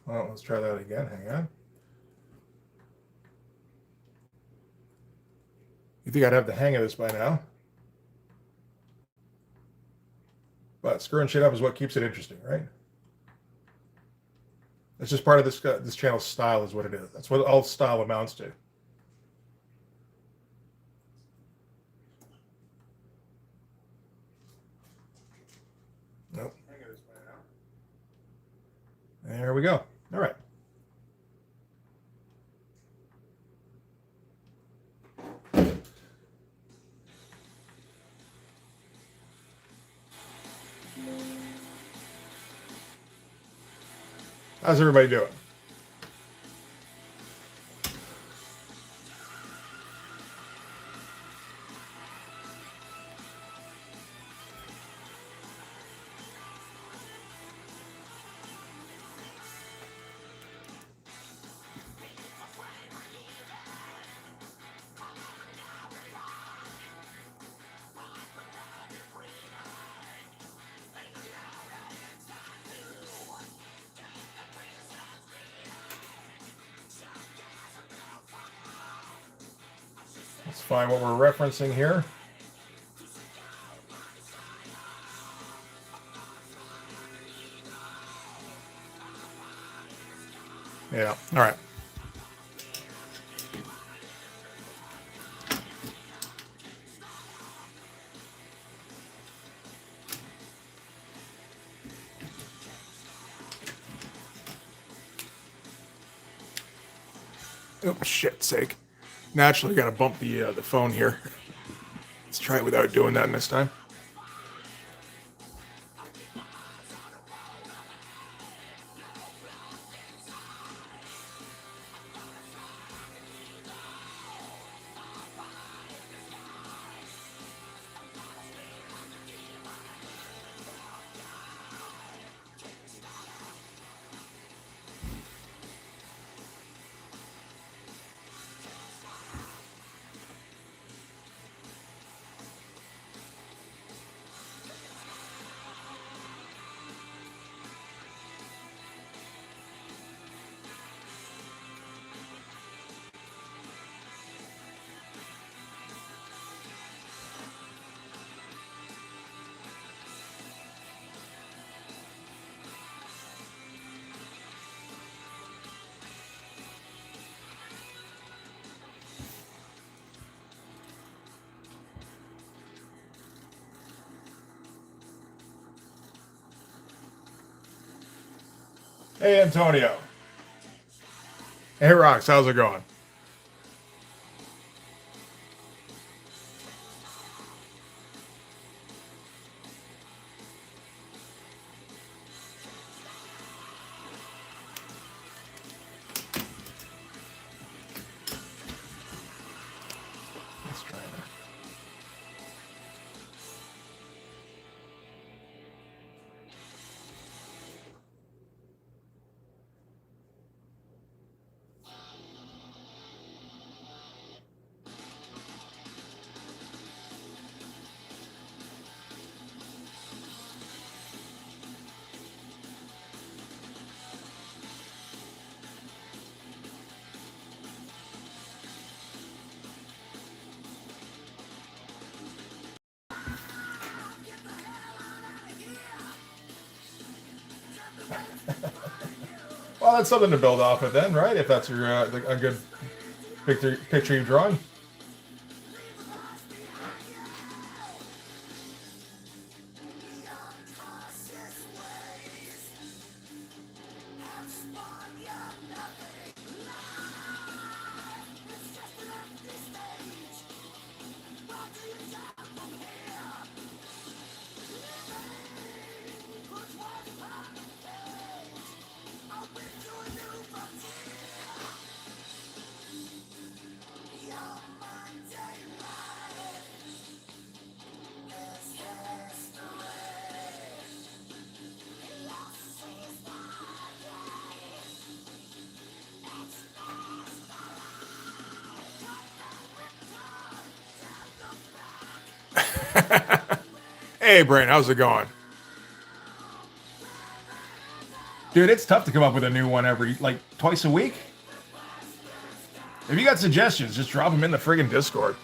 Well, let's try that again. Hang on. You think I'd have the hang of this by now? But screwing shit up is what keeps it interesting, right? It's just part of this channel's style, is what it is. That's what all style amounts to. Nope. There we go. All right. How's everybody doing? Let's find what we're referencing here. Yeah. All right. Oh, shit's sake. Naturally, got to bump the phone here. Let's try it without doing that this time. Hey, Antonio. Hey, Rox. How's it going? Let's try that. Well, that's something to build off of then, right? If that's your a good picture you're drawing. Hey, Brain, how's it going? Dude, it's tough to come up with a new one every, like, twice a week. If you got suggestions, just drop them in the friggin' Discord.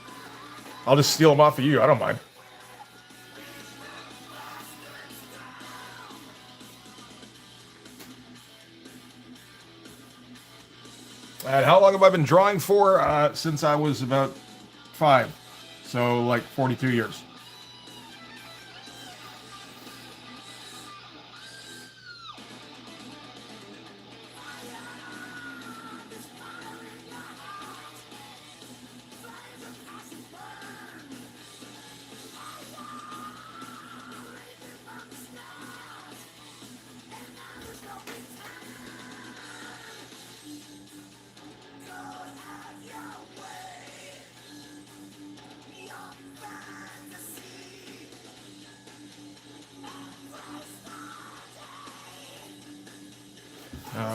I'll just steal them off of you. I don't mind. And how long have I been drawing for? Since I was about 5. So, like, 42 years.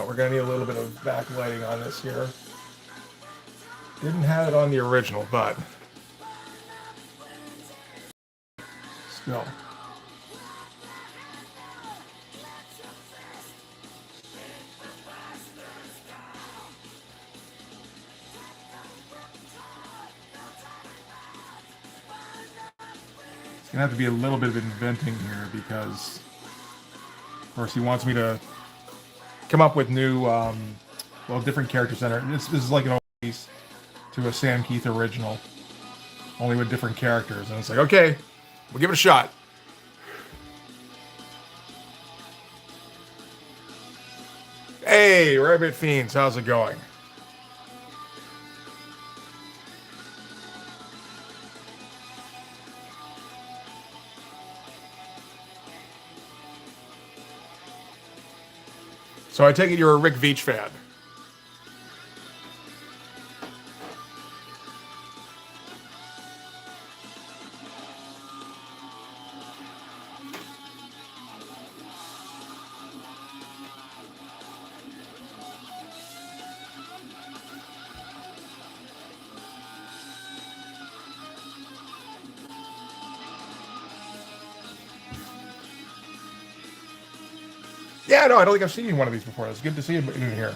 We're going to need a little bit of backlighting on this here. Didn't have it on the original, but still. It's going to have to be a little bit of inventing here because, of course, he wants me to come up with new, well, different character center. This is like an old piece to a Sam Keith original, only with different characters. And it's like, okay, we'll give it a shot. Hey, Rabbit Fiends, how's it going? So I take it you're a Rick Veitch fan. Yeah, no, I don't think I've seen one of these before. It's good to see him in here.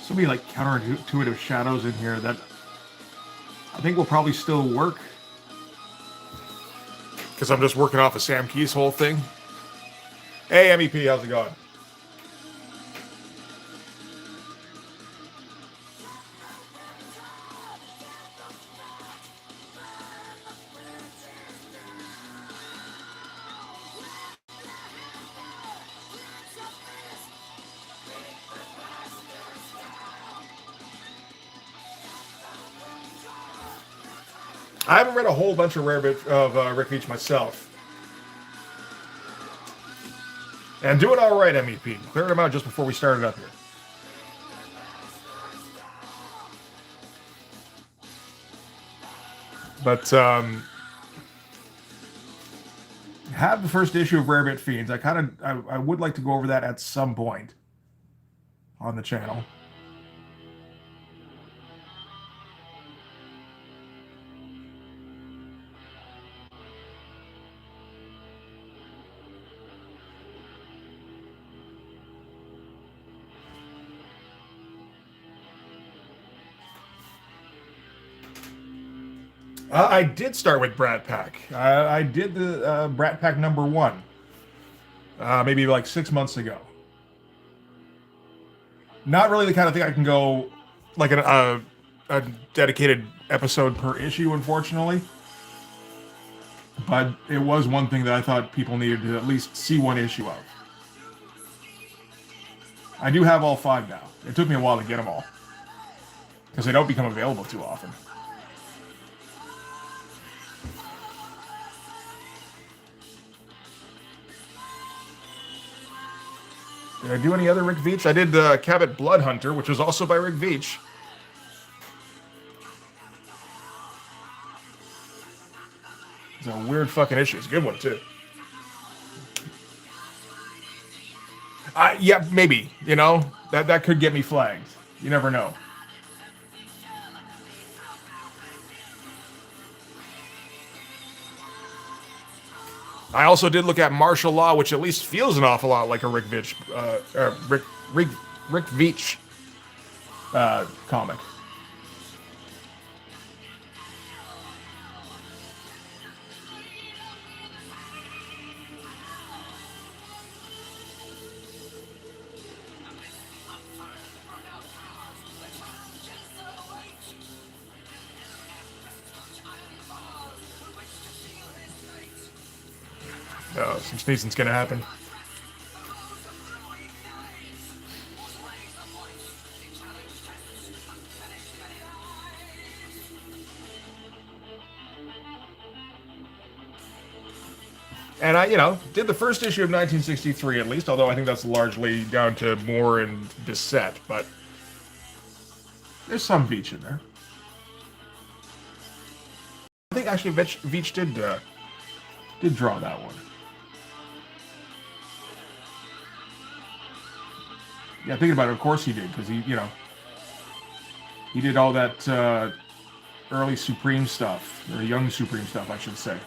So many like counterintuitive shadows in here that I think will probably still work. Because I'm just working off of Sam Keith's whole thing. Hey, MEP, how's it going? I haven't read a whole bunch of Rick Veitch myself. And doing all right, MEP. Cleared them out just before we started up here. But have the first issue of Rarebit Fiends. I would like to go over that at some point on the channel. I did start with Brat Pack. I did the Brat Pack #1, maybe like 6 months ago. Not really the kind of thing I can go like a dedicated episode per issue, unfortunately. But it was one thing that I thought people needed to at least see one issue of. I do have all 5 now. It took me a while to get them all because they don't become available too often. Did I do any other Rick Veitch? I did Cabot Blood Hunter, which was also by Rick Veitch. It's a weird fucking issue. It's a good one, too. Yeah, maybe. You know, that could get me flagged. You never know. I also did look at Martial Law, which at least feels an awful lot like a Rick Veitch, Rick Veitch comic. Some sneezing's gonna happen. And I, did the first issue of 1963 at least, although I think that's largely down to Moore and Bissett, but there's some Veitch in there. I think actually Veitch did draw that one. Yeah, thinking about it, of course he did, because he did all that early Supreme stuff, or young Supreme stuff, I should say.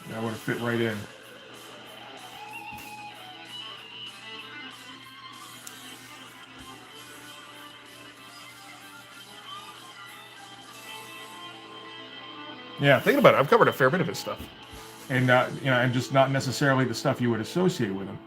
That would have fit right in. Yeah, thinking about it, I've covered a fair bit of his stuff, and and just not necessarily the stuff you would associate with him.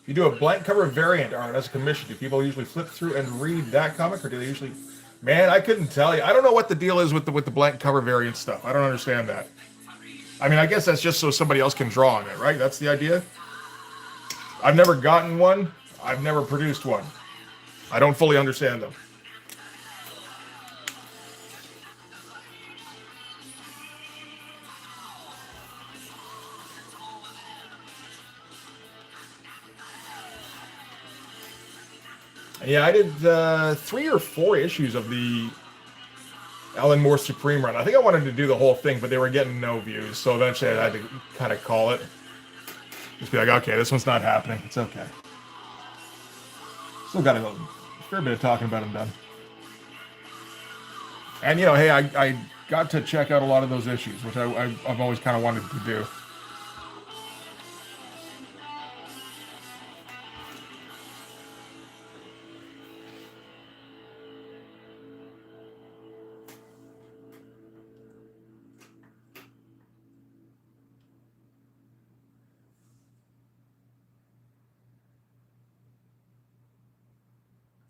You do a blank cover variant art as a commission. Do people usually flip through and read that comic, or do they usually? Man, I couldn't tell you. I don't know what the deal is with the blank cover variant stuff. I don't understand that. I mean, I guess that's just so somebody else can draw on it, right? That's the idea. I've never gotten one. I've never produced one. I don't fully understand them. Yeah, I did 3 or 4 issues of the Alan Moore Supreme run. I think I wanted to do the whole thing, but they were getting no views, so eventually I had to kind of call it. Just be like, okay, this one's not happening. It's okay. Still got a fair bit of talking about him done. And, hey, I got to check out a lot of those issues, which I've always kind of wanted to do.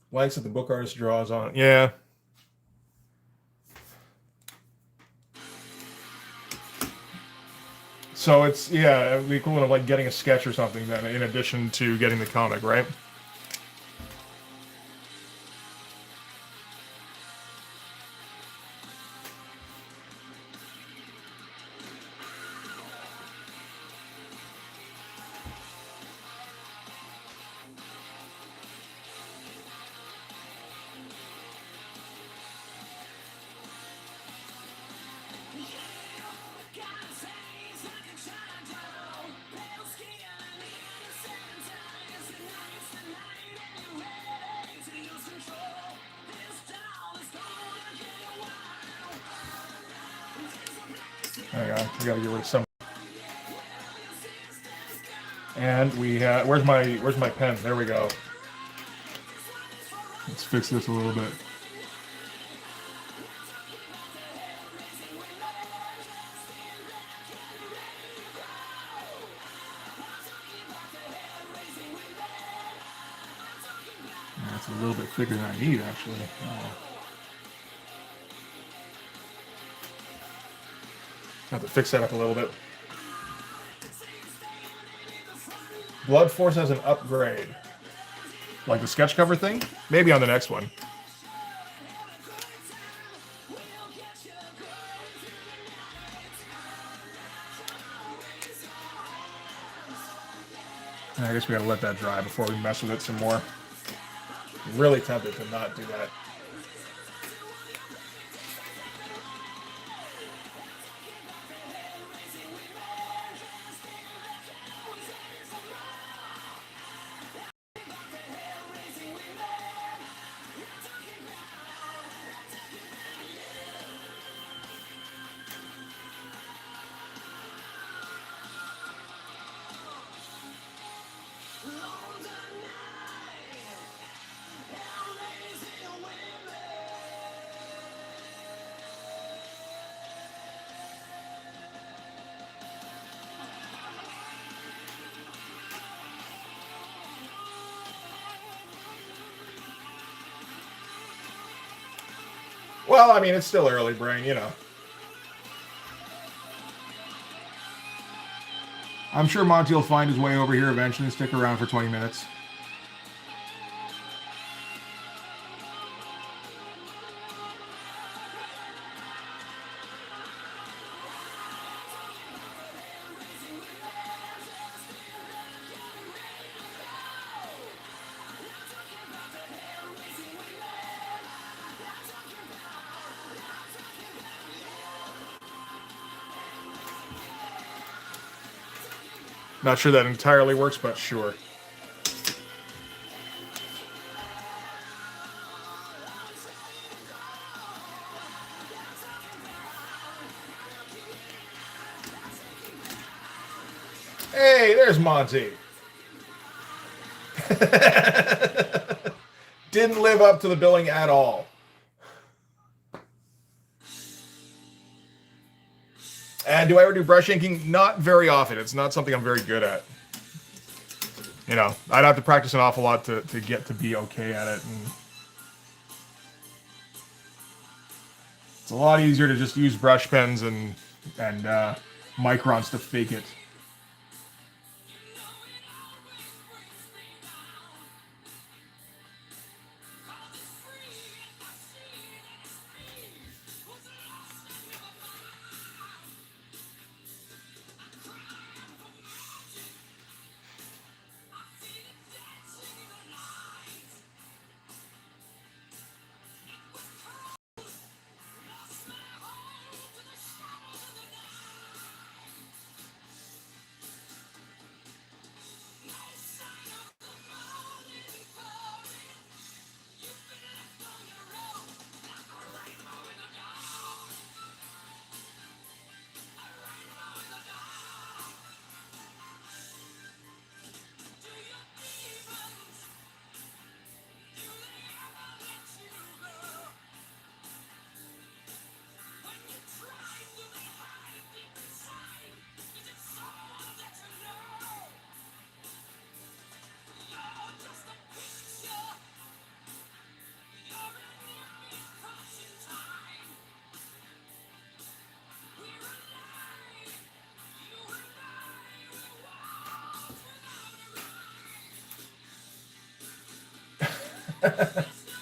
Blanks that the book artist draws on. Yeah. So it's, the equivalent of like getting a sketch or something then, in addition to getting the comic, right? Hang on, we gotta get rid of some. And we have, where's my pen? There we go. fix this a little bit. That's a little bit thicker than I need, actually. Have to fix that up a little bit. Blood Force has an upgrade. Like the sketch cover thing? Maybe on the next one. And I guess we gotta let that dry before we mess with it some more. I'm really tempted to not do that. Well, I mean, it's still early, Brain, you know. I'm sure Monty will find his way over here eventually and stick around for 20 minutes. Not sure that entirely works, but sure. Hey, there's Monty. Didn't live up to the billing at all. And do I ever do brush inking? Not very often. It's not something I'm very good at. You know, I'd have to practice an awful lot to get to be okay at it. And it's a lot easier to just use brush pens and microns to fake it.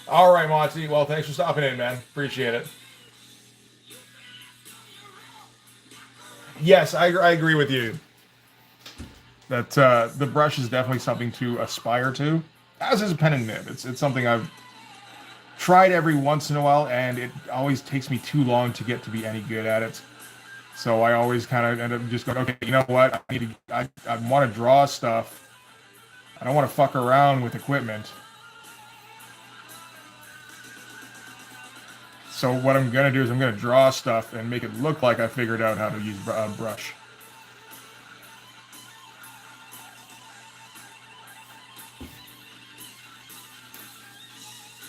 All right, Monty. Well, thanks for stopping in, man. Appreciate it. Yes, I agree with you. That the brush is definitely something to aspire to, as is a pen and nib. It's something I've tried every once in a while, and it always takes me too long to get to be any good at it. So I always kind of end up just going, okay, you know what? I want to draw stuff. I don't want to fuck around with equipment. So what I'm going to do is I'm going to draw stuff and make it look like I figured out how to use a brush.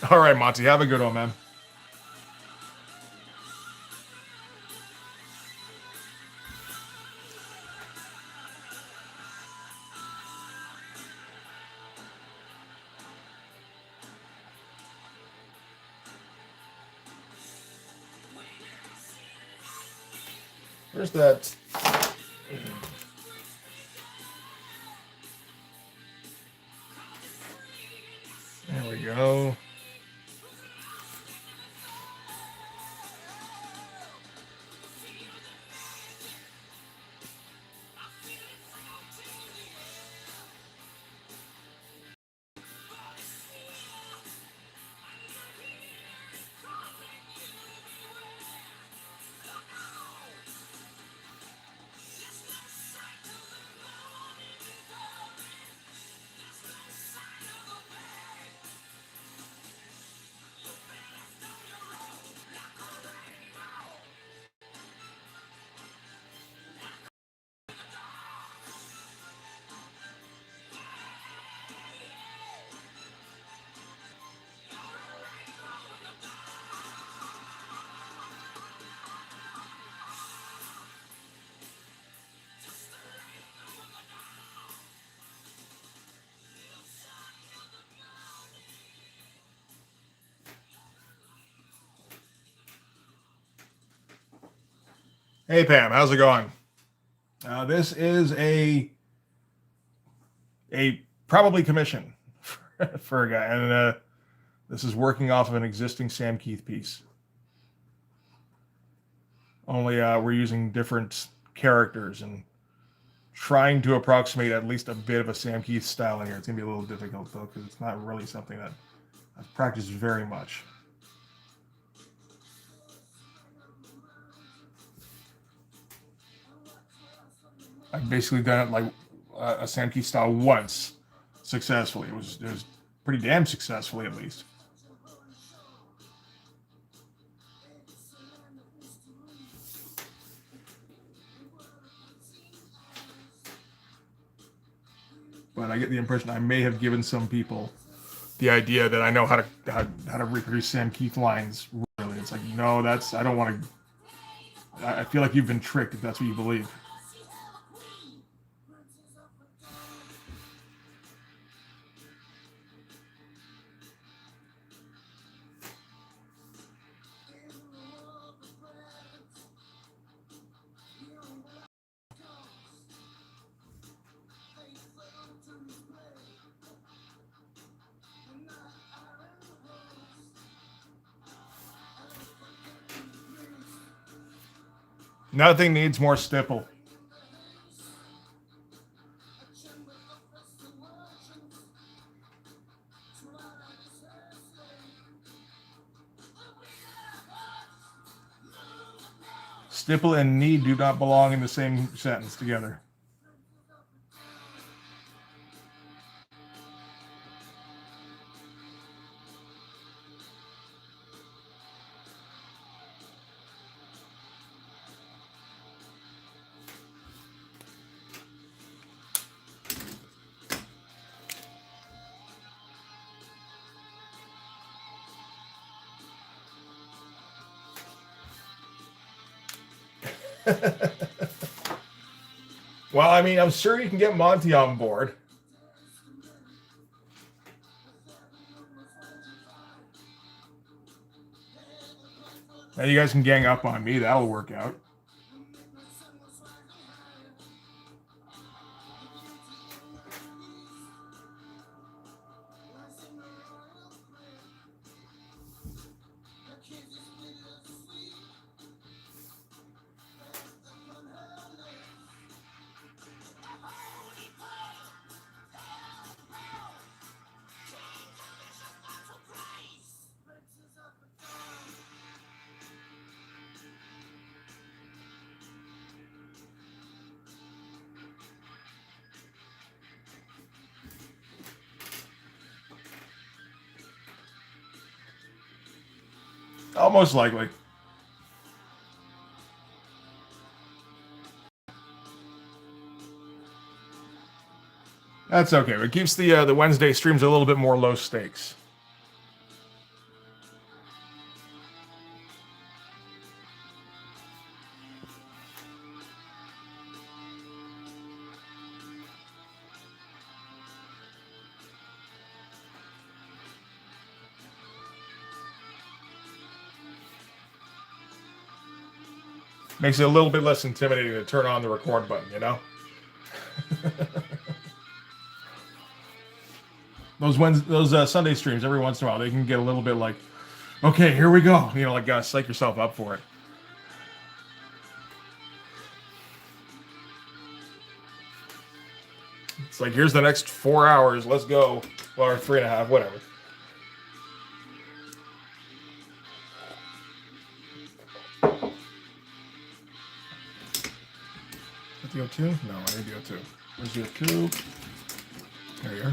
All right, Monty, have a good one, man. Where's that? There we go. Hey, Pam, how's it going? This is a probably commission for a guy, and this is working off of an existing Sam Keith piece. Only we're using different characters and trying to approximate at least a bit of a Sam Keith style in here. It's gonna be a little difficult though, because it's not really something that I've practiced very much. I've basically done it like a Sam Keith style once successfully. It was pretty damn successfully, at least. But I get the impression I may have given some people the idea that I know how to reproduce Sam Keith lines. Really, it's like, no, that's, I don't want to. I feel like you've been tricked if that's what you believe. Nothing needs more stipple. Stipple and need do not belong in the same sentence together. Well, I mean, I'm sure you can get Monty on board. Now you guys can gang up on me. That'll work out. Almost likely. That's okay. It keeps the Wednesday streams a little bit more low stakes. Makes it a little bit less intimidating to turn on the record button, you know? those Sunday streams, every once in a while, they can get a little bit like, okay, here we go. You know, like, gotta psych yourself up for it. It's like, here's the next 4 hours. Let's go. Well, or 3.5, whatever. Is that the O2? No, I need the O2. Where's the O2? There you are.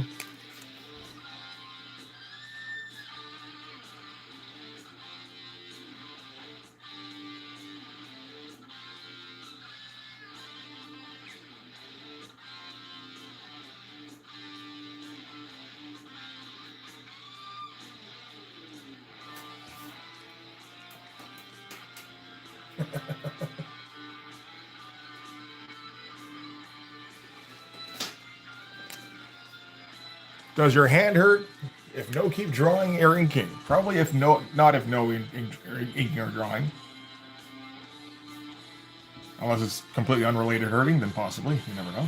Does your hand hurt? If no, keep drawing or inking. Probably if no, not if no inking or drawing. Unless it's completely unrelated hurting, then possibly. You never know.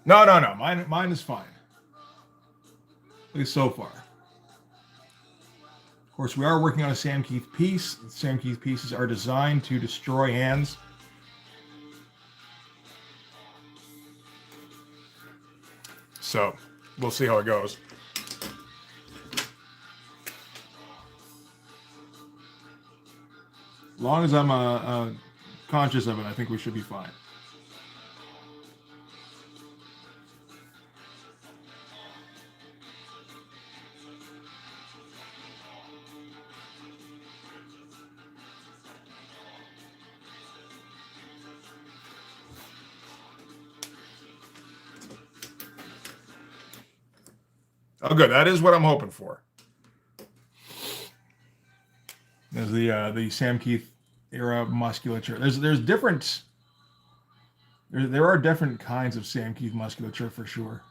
No. Mine is fine. At least so far. Of course, we are working on a Sam Keith piece. Sam Keith pieces are designed to destroy hands. So, we'll see how it goes. As long as I'm conscious of it, I think we should be fine. Oh, good. That is what I'm hoping for. There's the Sam Keith era musculature. There's different. There are different kinds of Sam Keith musculature for sure.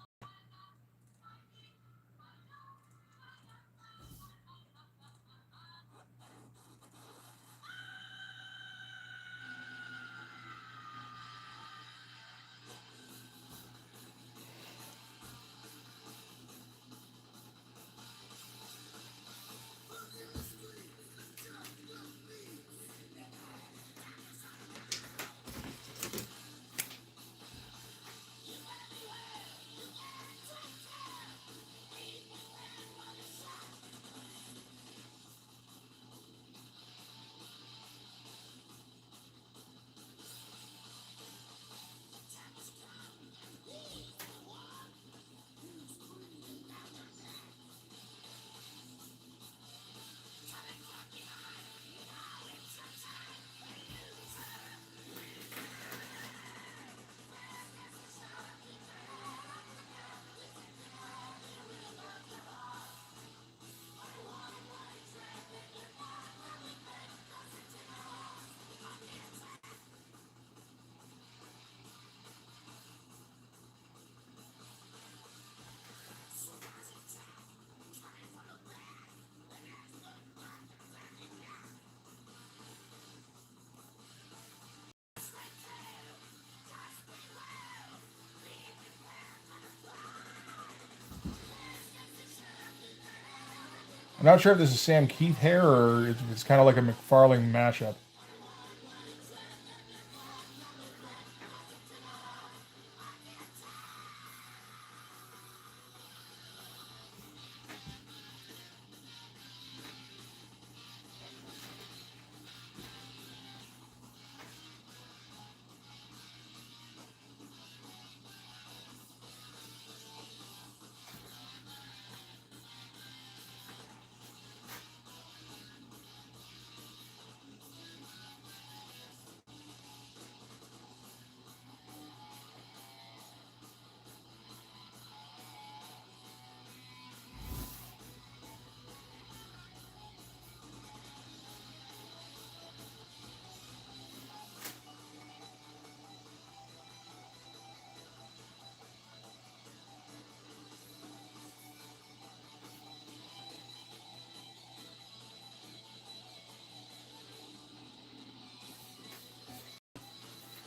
I'm not sure if this is Sam Keith hair or if it's kind of like a McFarlane mashup.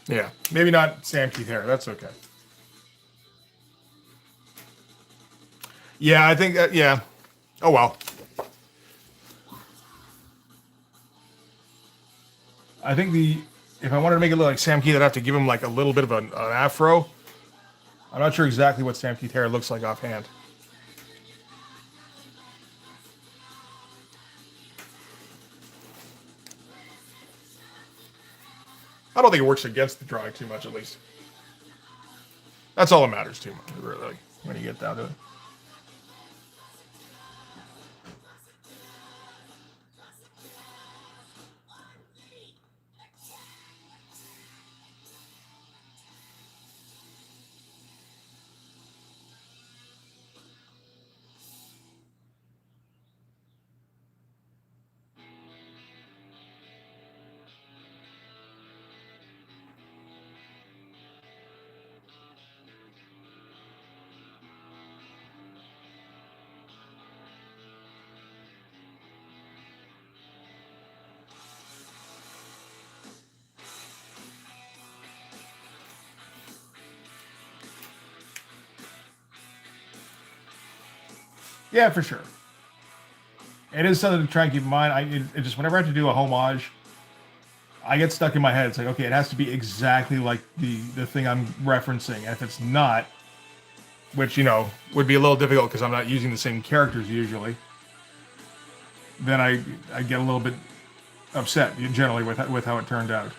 Yeah, maybe not Sam Keith hair. That's okay. Yeah, I think that, yeah. Oh, well. I think if I wanted to make it look like Sam Keith, I'd have to give him like a little bit of an afro. I'm not sure exactly what Sam Keith hair looks like offhand. I don't think it works against the drawing too much, at least. That's all that matters too much, really, when you get down to it. Yeah, for sure. It is something to try and keep in mind. It just whenever I have to do a homage, I get stuck in my head. It's like, okay, it has to be exactly like the thing I'm referencing. And if it's not, which would be a little difficult because I'm not using the same characters usually, then I get a little bit upset generally with how it turned out.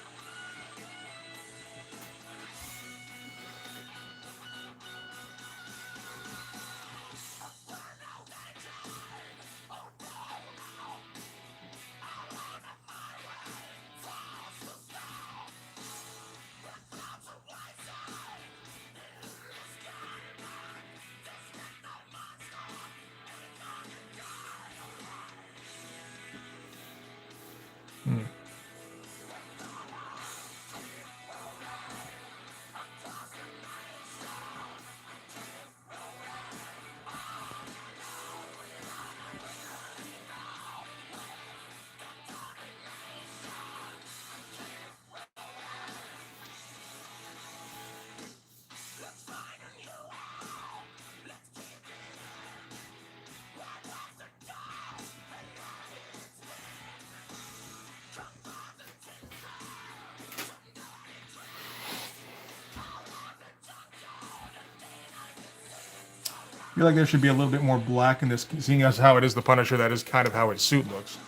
I feel like there should be a little bit more black in this, seeing as how it is the Punisher. That is kind of how his suit looks.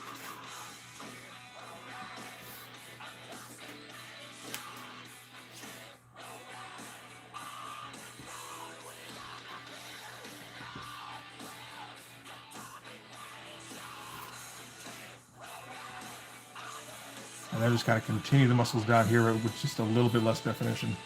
And then just kind of continue the muscles down here with just a little bit less definition.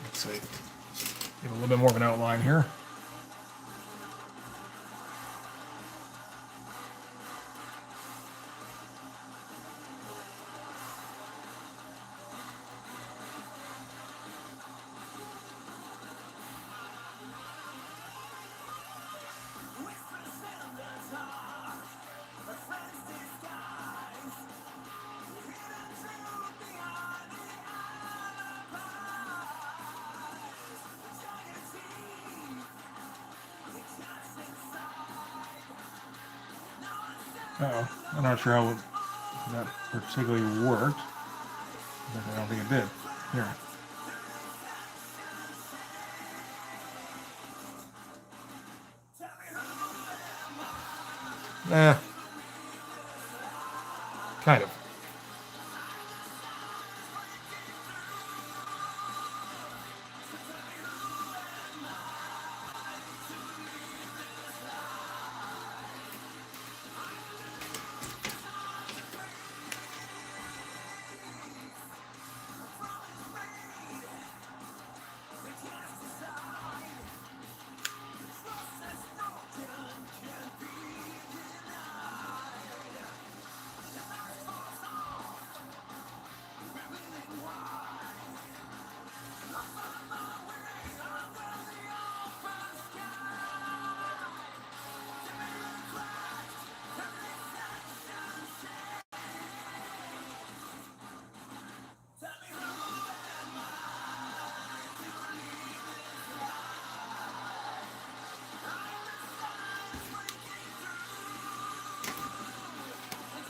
Let's see. Give a little bit more of an outline here. Uh-oh. I'm not sure how that particularly worked. I don't think it did. Here. Eh, kind of.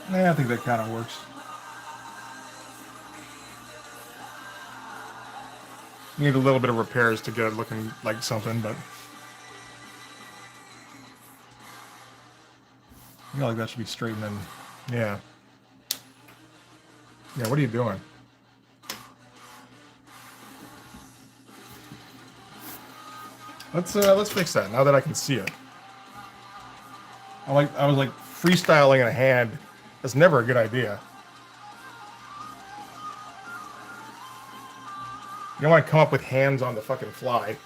I think that kind of works. Need a little bit of repairs to get it looking like something, but I feel like that should be straightened in. Yeah. Yeah, what are you doing? Let's fix that now that I can see it. I was like freestyling in a hand. That's never a good idea. You don't want to come up with hands on the fucking fly.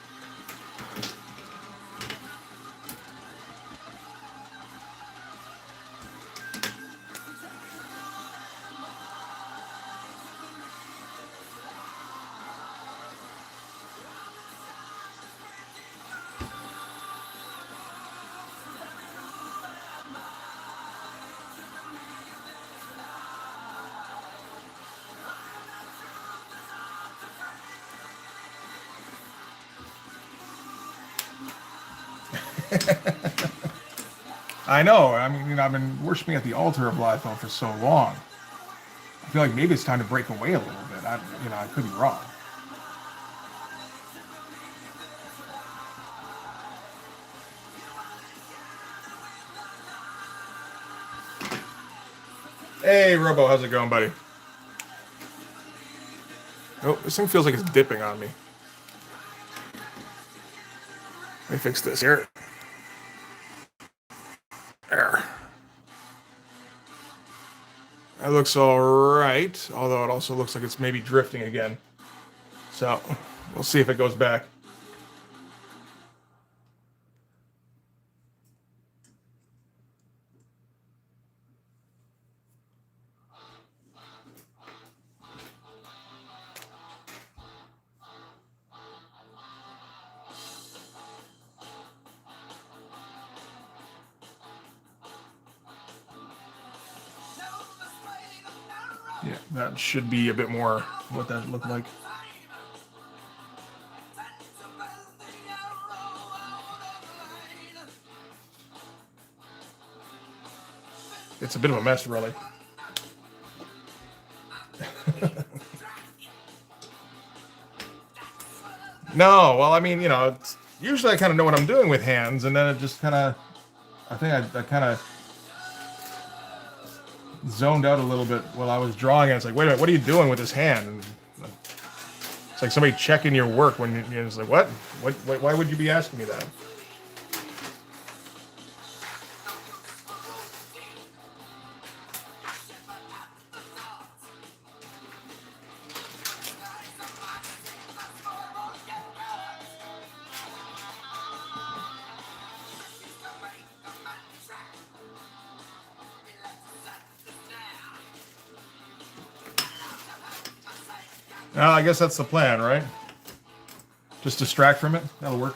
I know. I mean, I've been worshiping at the altar of Liefeld for so long. I feel like maybe it's time to break away a little bit. I could be wrong. Hey, Robo, how's it going, buddy? Oh, this thing feels like it's dipping on me. Let me fix this here. There. That looks all right, although it also looks like it's maybe drifting again. So, we'll see if it goes back. Yeah, that should be a bit more what that looked like. It's a bit of a mess, really. No, well, I mean, usually I kind of know what I'm doing with hands, and then it just kind of, I think I kind of zoned out a little bit while I was drawing it. It's like, wait a minute, what are you doing with this hand? And it's like somebody checking your work when you're just like, what? Why would you be asking me that? I guess that's the plan, right? Just distract from it. That'll work.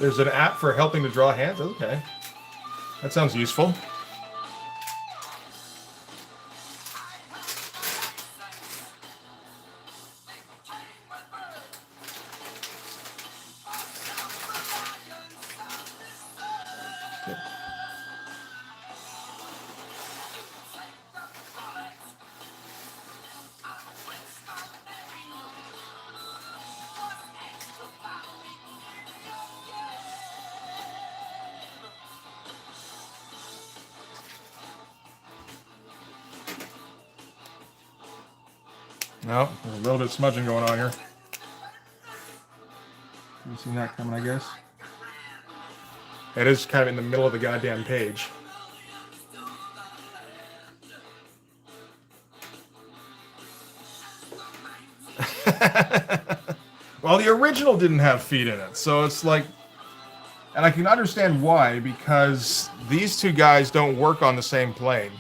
There's an app for helping to draw hands? Okay. That sounds useful. No, there's a little bit of smudging going on here. You seen that coming, I guess? It is kind of in the middle of the goddamn page. Well, the original didn't have feet in it, so it's like... And I can understand why, because these two guys don't work on the same plane.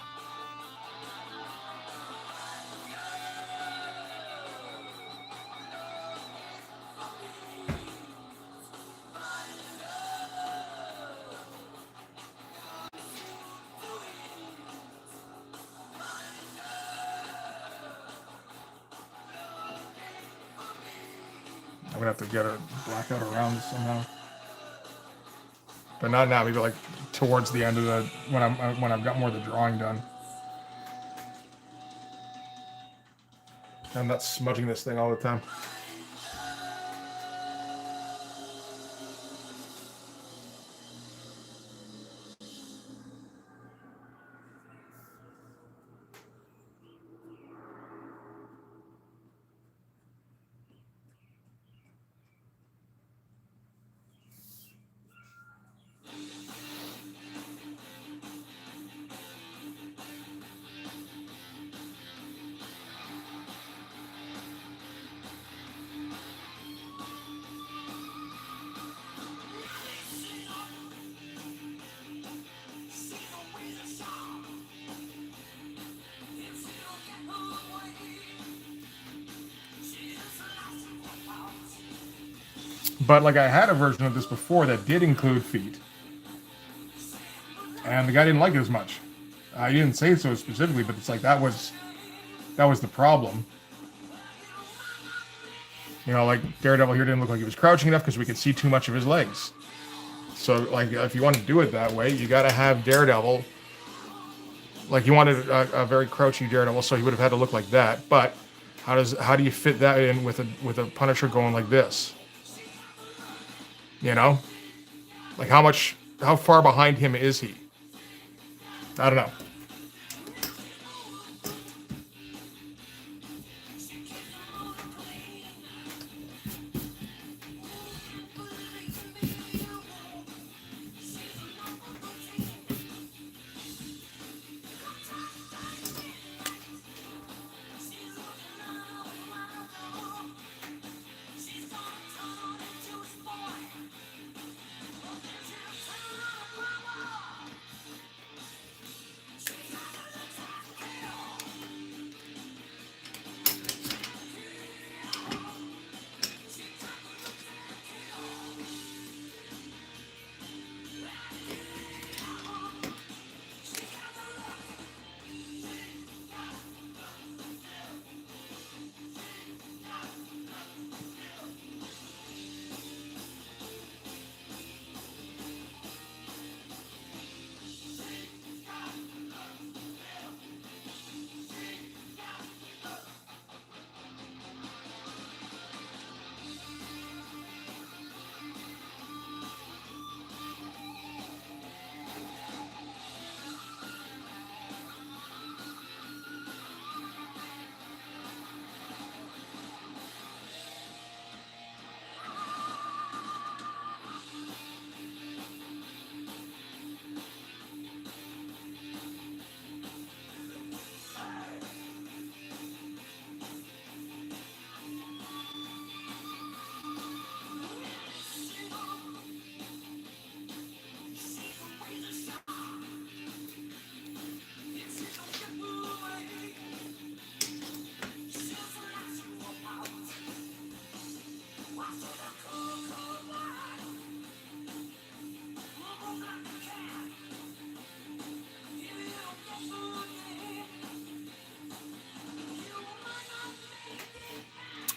I'm gonna have to get a blackout around this somehow. But not now, maybe like towards the end of the... when I've got more of the drawing done. I'm not smudging this thing all the time. But like I had a version of this before that did include feet, and the guy didn't like it as much. He didn't say so specifically, but it's like that was the problem. You know, like Daredevil here didn't look like he was crouching enough because we could see too much of his legs. So like if you want to do it that way, you got to have Daredevil. Like you wanted a very crouchy Daredevil, so he would have had to look like that. But how do you fit that in with a Punisher going like this? You know, like how far behind him is he? I don't know.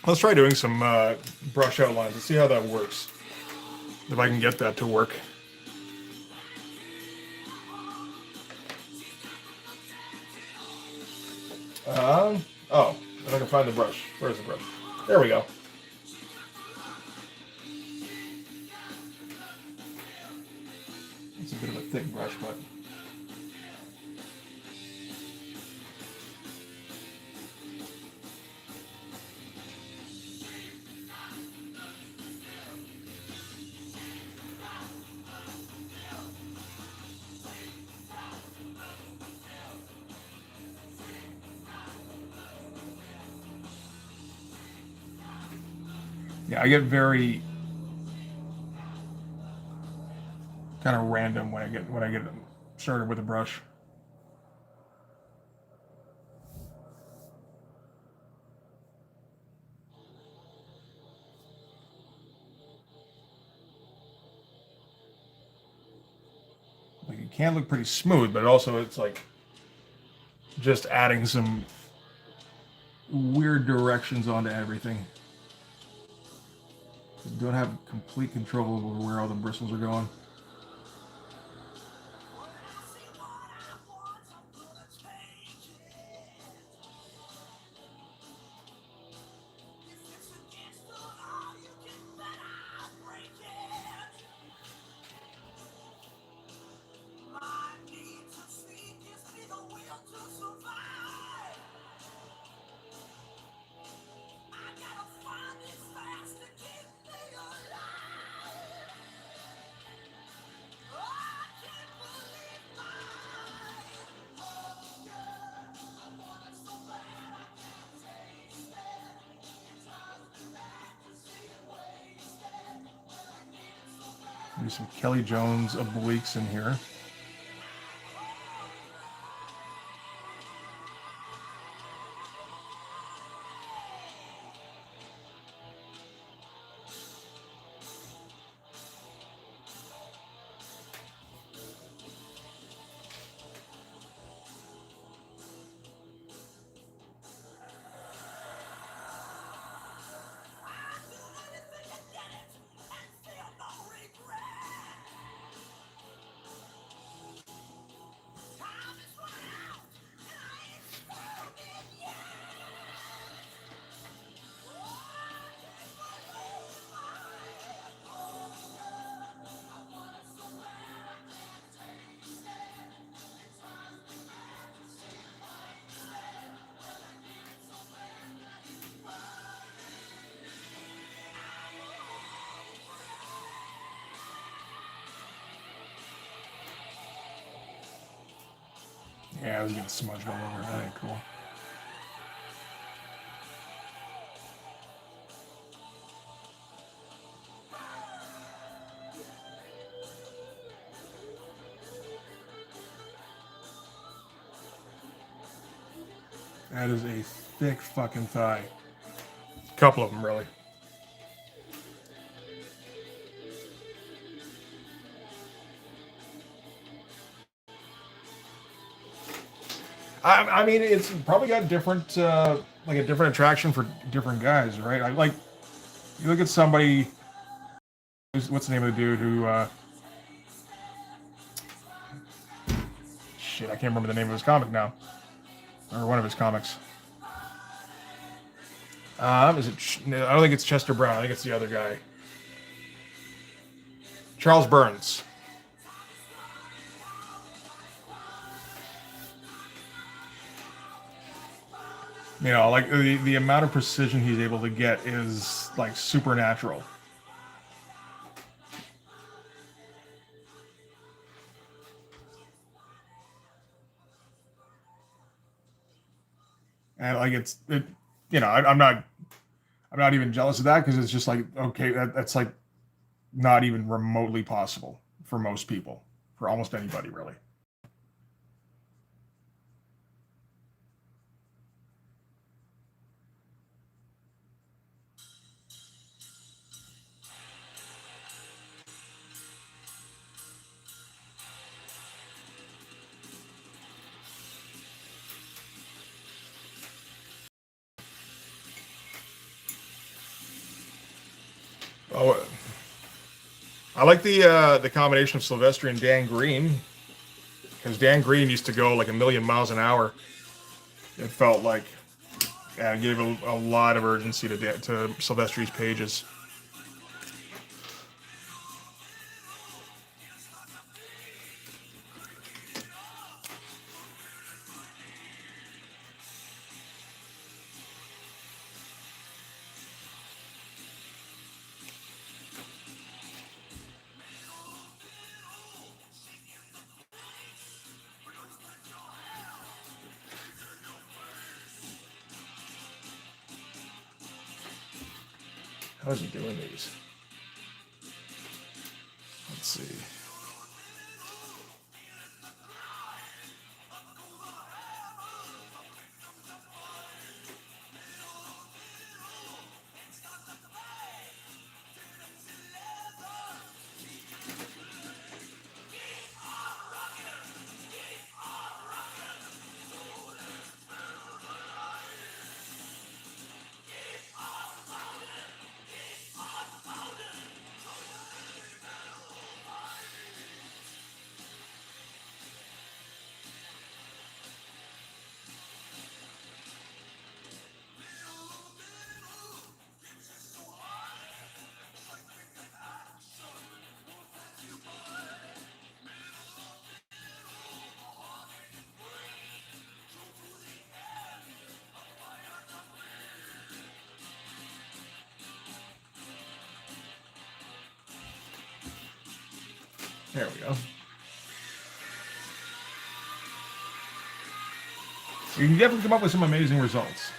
Let's try doing some brush outlines and see how that works. If I can get that to work. Oh, if I can find the brush. Where's the brush? There we go. It's a bit of a thick brush, but... Yeah, I get very kind of random when I get started with a brush. Like it can look pretty smooth, but also it's like just adding some weird directions onto everything. Don't have complete control over where all the bristles are going. Do some Kelly Jones obliques in here. Yeah, I was getting smudged all over. That ain't cool. That is a thick fucking thigh. Couple of them, really. I mean, it's probably got different, like a different attraction for different guys, right? I like, you look at somebody, what's the name of the dude who, shit, I can't remember the name of his comic now, or one of his comics. Is it? No, I don't think it's Chester Brown. I think it's the other guy, Charles Burns. You know, like the amount of precision he's able to get is like supernatural. And like you know, I'm not even jealous of that because it's just like okay, that's like not even remotely possible for most people, for almost anybody really. Oh, I like the combination of Silvestri and Dan Green, because Dan Green used to go like a million miles an hour. It felt like, and gave a lot of urgency to Silvestri's pages. How's he doing these? Let's see. There we go. You can definitely come up with some amazing results.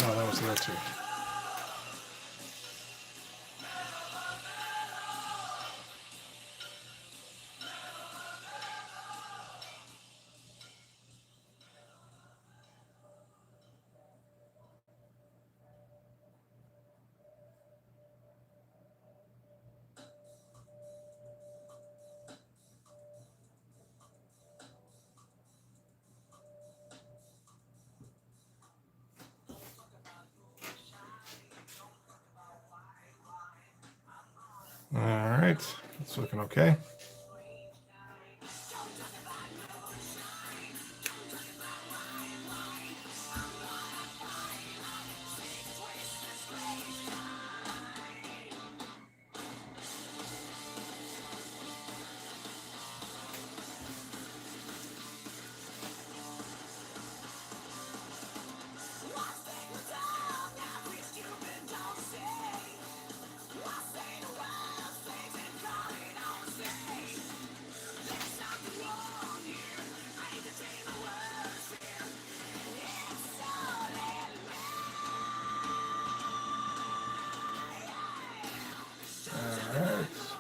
Oh, that was there too. All right, it's looking okay.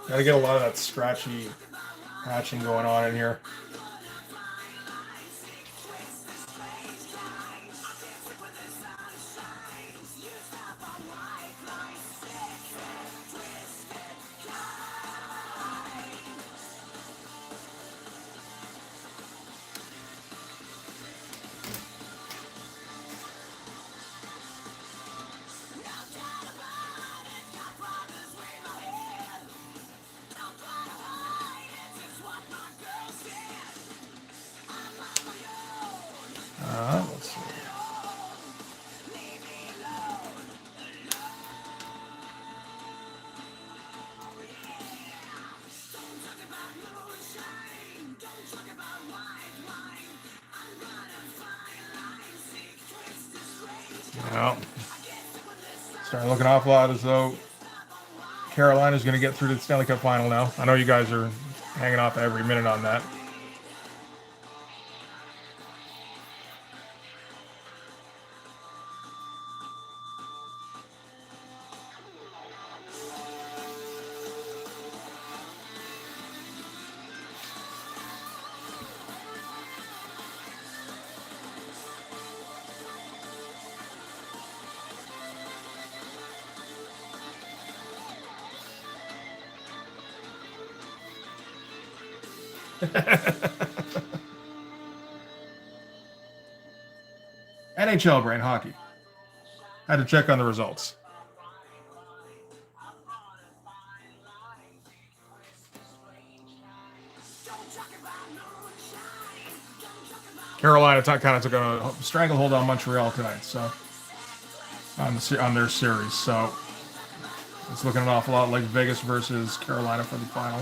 Gotta get a lot of that scratchy hatching going on in here. Well, starting looking an awful lot as though Carolina's going to get through to the Stanley Cup final now. I know you guys are hanging off every minute on that. NHL brain hockey. Had to check on the results. Carolina kind of took a stranglehold on Montreal tonight, so on their series. So it's looking an awful lot like Vegas versus Carolina for the final,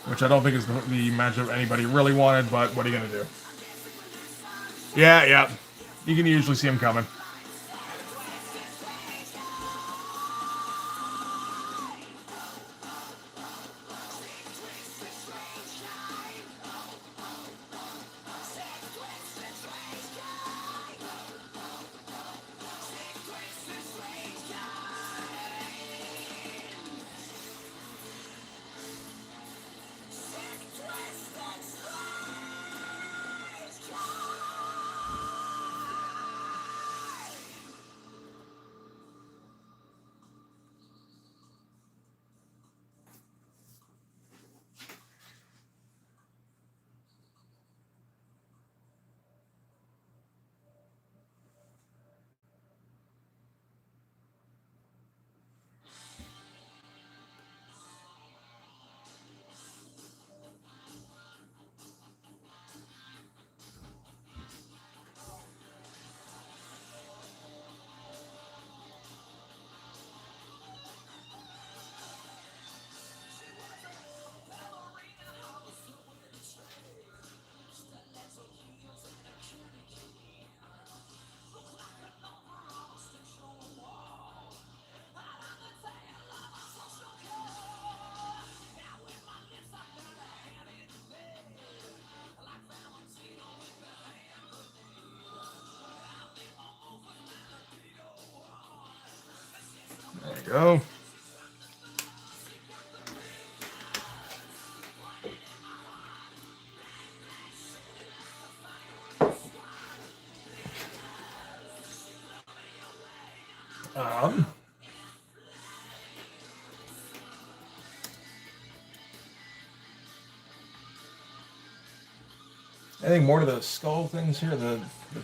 which I don't think is the matchup anybody really wanted. But what are you gonna do? Yeah, you can usually see them coming. There you go. Anything more to the skull things here? The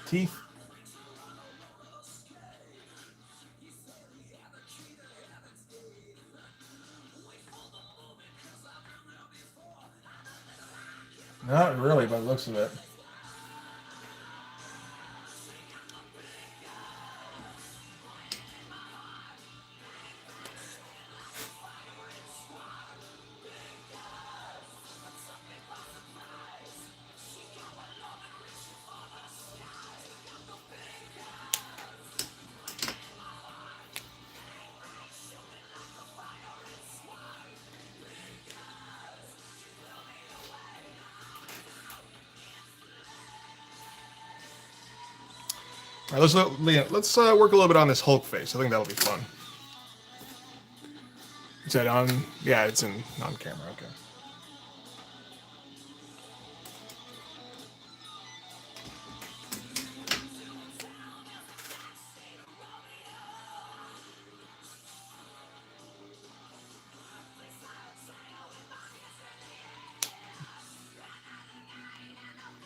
teeth? Not really, by the looks of it. All right, let's work a little bit on this Hulk face. I think that'll be fun. Is that on? Yeah, it's on camera. Okay.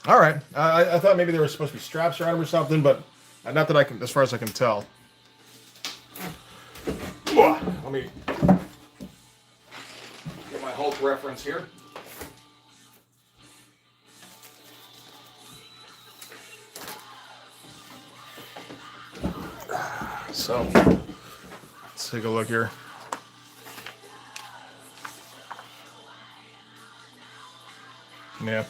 All right. I thought maybe there were supposed to be straps around him or something, but not that I can, as far as I can tell. Let me get my Hulk reference here. So, let's take a look here. Yeah.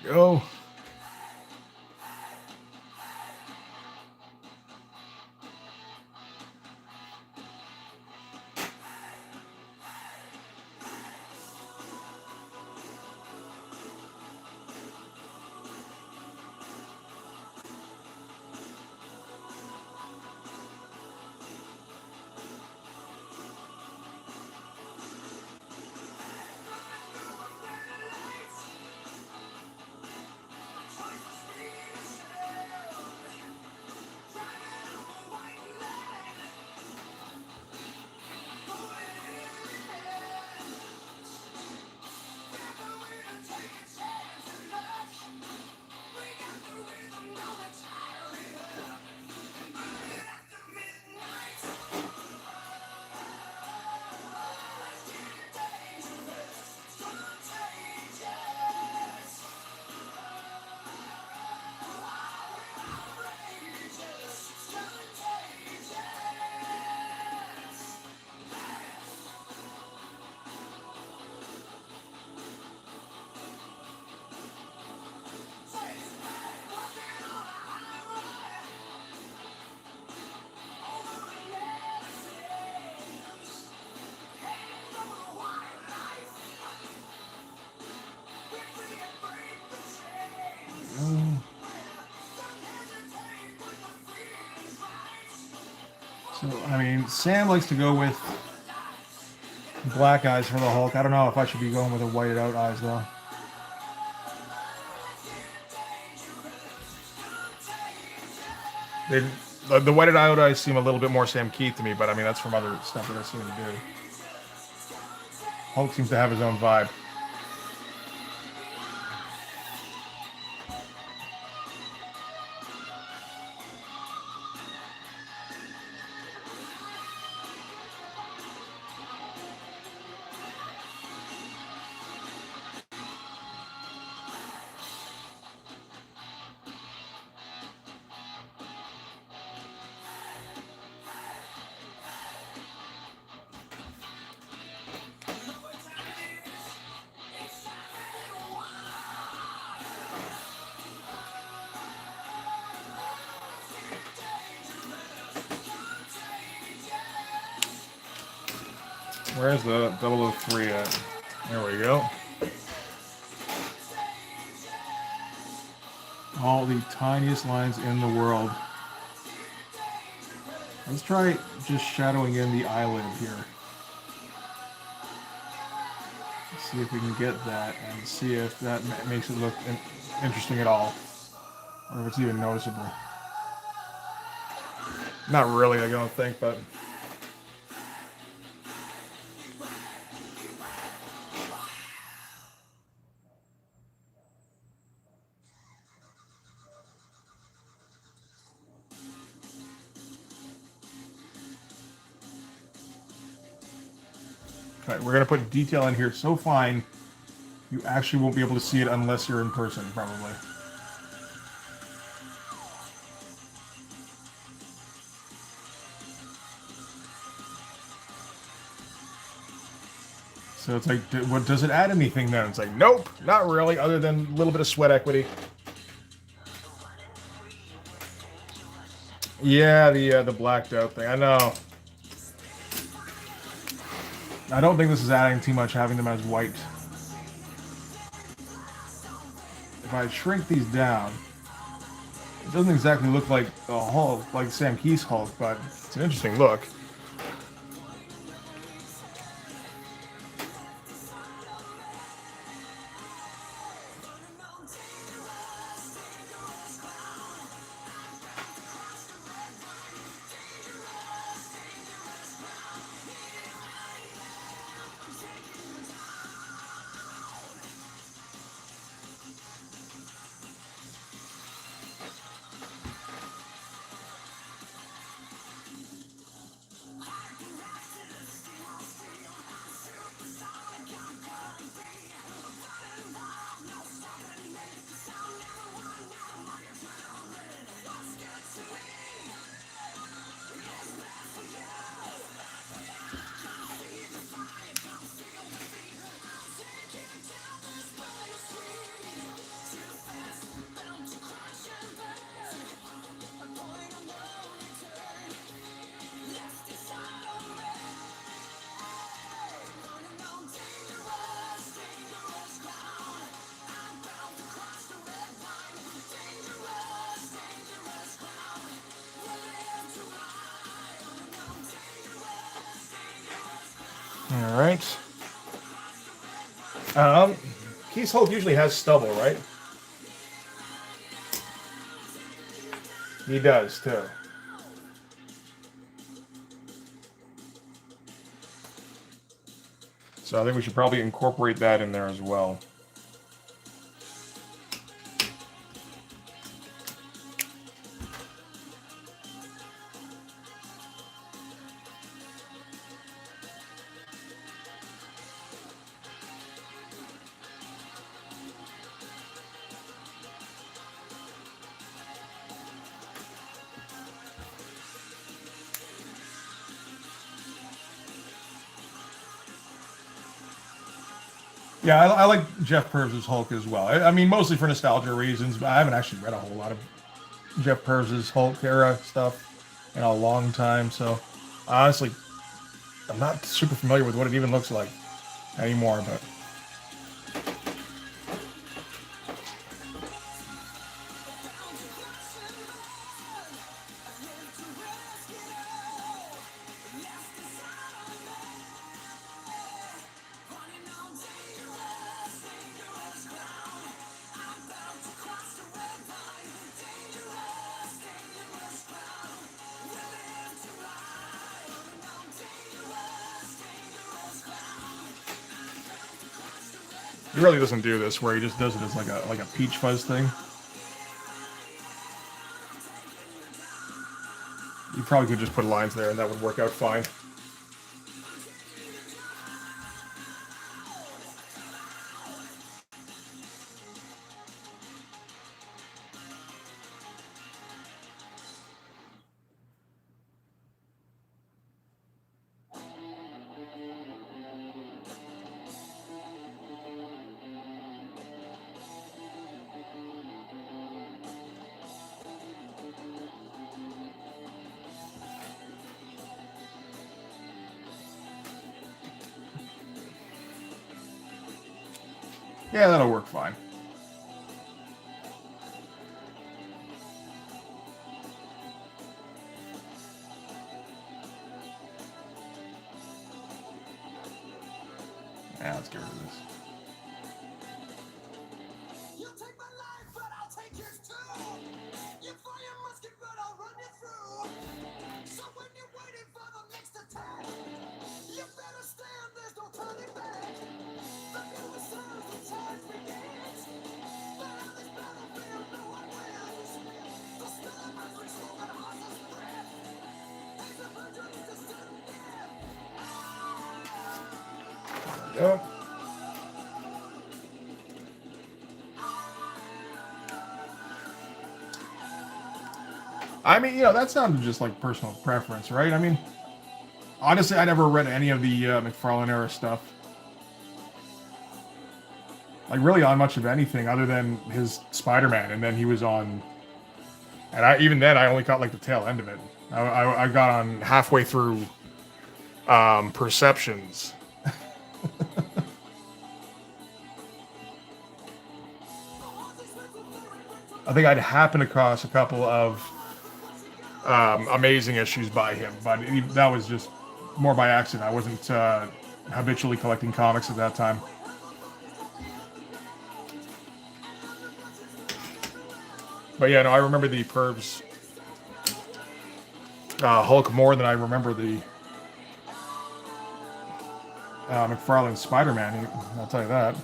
go. So, I mean, Sam likes to go with black eyes for the Hulk. I don't know if I should be going with the whited out eyes, though. The whited out eyes seem a little bit more Sam Keith to me, but I mean, that's from other stuff that I've seen him do. Hulk seems to have his own vibe. Where's the 003 at? There we go. All the tiniest lines in the world. Let's try just shadowing in the eyelid here. See if we can get that and see if that makes it look interesting at all. Or if it's even noticeable. Not really, I don't think, but... Okay, we're going to put detail in here so fine, you actually won't be able to see it unless you're in person, probably. So it's like, what does it add anything then? It's like, nope, not really, other than a little bit of sweat equity. Yeah, the blacked out thing, I know. I don't think this is adding too much, having them as white. If I shrink these down, it doesn't exactly look like a Hulk, like Sam Keith's Hulk, but it's an interesting look. All right. Keith's Hulk usually has stubble, right? He does too. So I think we should probably incorporate that in there as well. Yeah, I like Jeff Purves' Hulk as well. I mean, mostly for nostalgia reasons, but I haven't actually read a whole lot of Jeff Purves' Hulk era stuff in a long time. So honestly, I'm not super familiar with what it even looks like anymore. But he really doesn't do this where he just does it as like a peach fuzz thing. You probably could just put lines there and that would work out fine. Yeah, that'll work fine. Yeah, let's get rid of this. Yep. I mean, that's down to just like personal preference, right? I mean, honestly, I never read any of the McFarlane era stuff. Like really on much of anything other than his Spider-Man, and then he was on. And even then I only caught like the tail end of it. I got on halfway through Perceptions. I think I'd happened across a couple of amazing issues by him, but that was just more by accident. I wasn't habitually collecting comics at that time. But yeah, no, I remember the Purves Hulk more than I remember the McFarlane Spider-Man. I'll tell you that.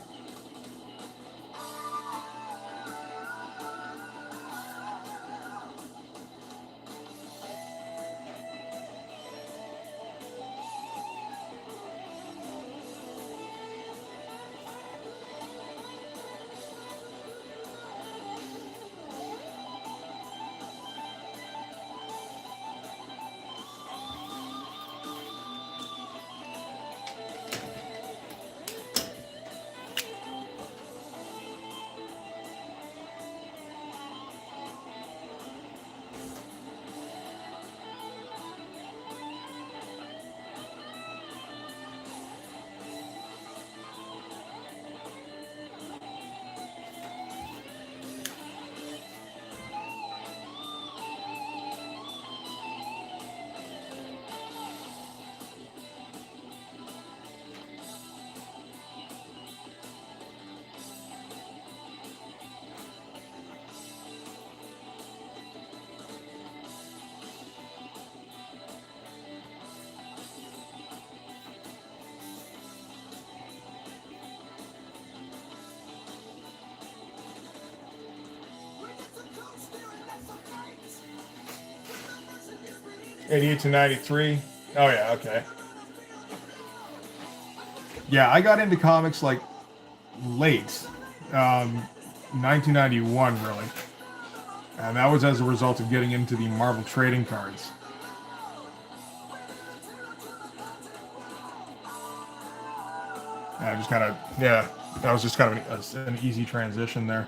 88 to 93. Oh yeah, okay. Yeah, I got into comics like late, 1991 really, and that was as a result of getting into the Marvel trading cards. And I just kind of, yeah, that was just kind of an easy transition there.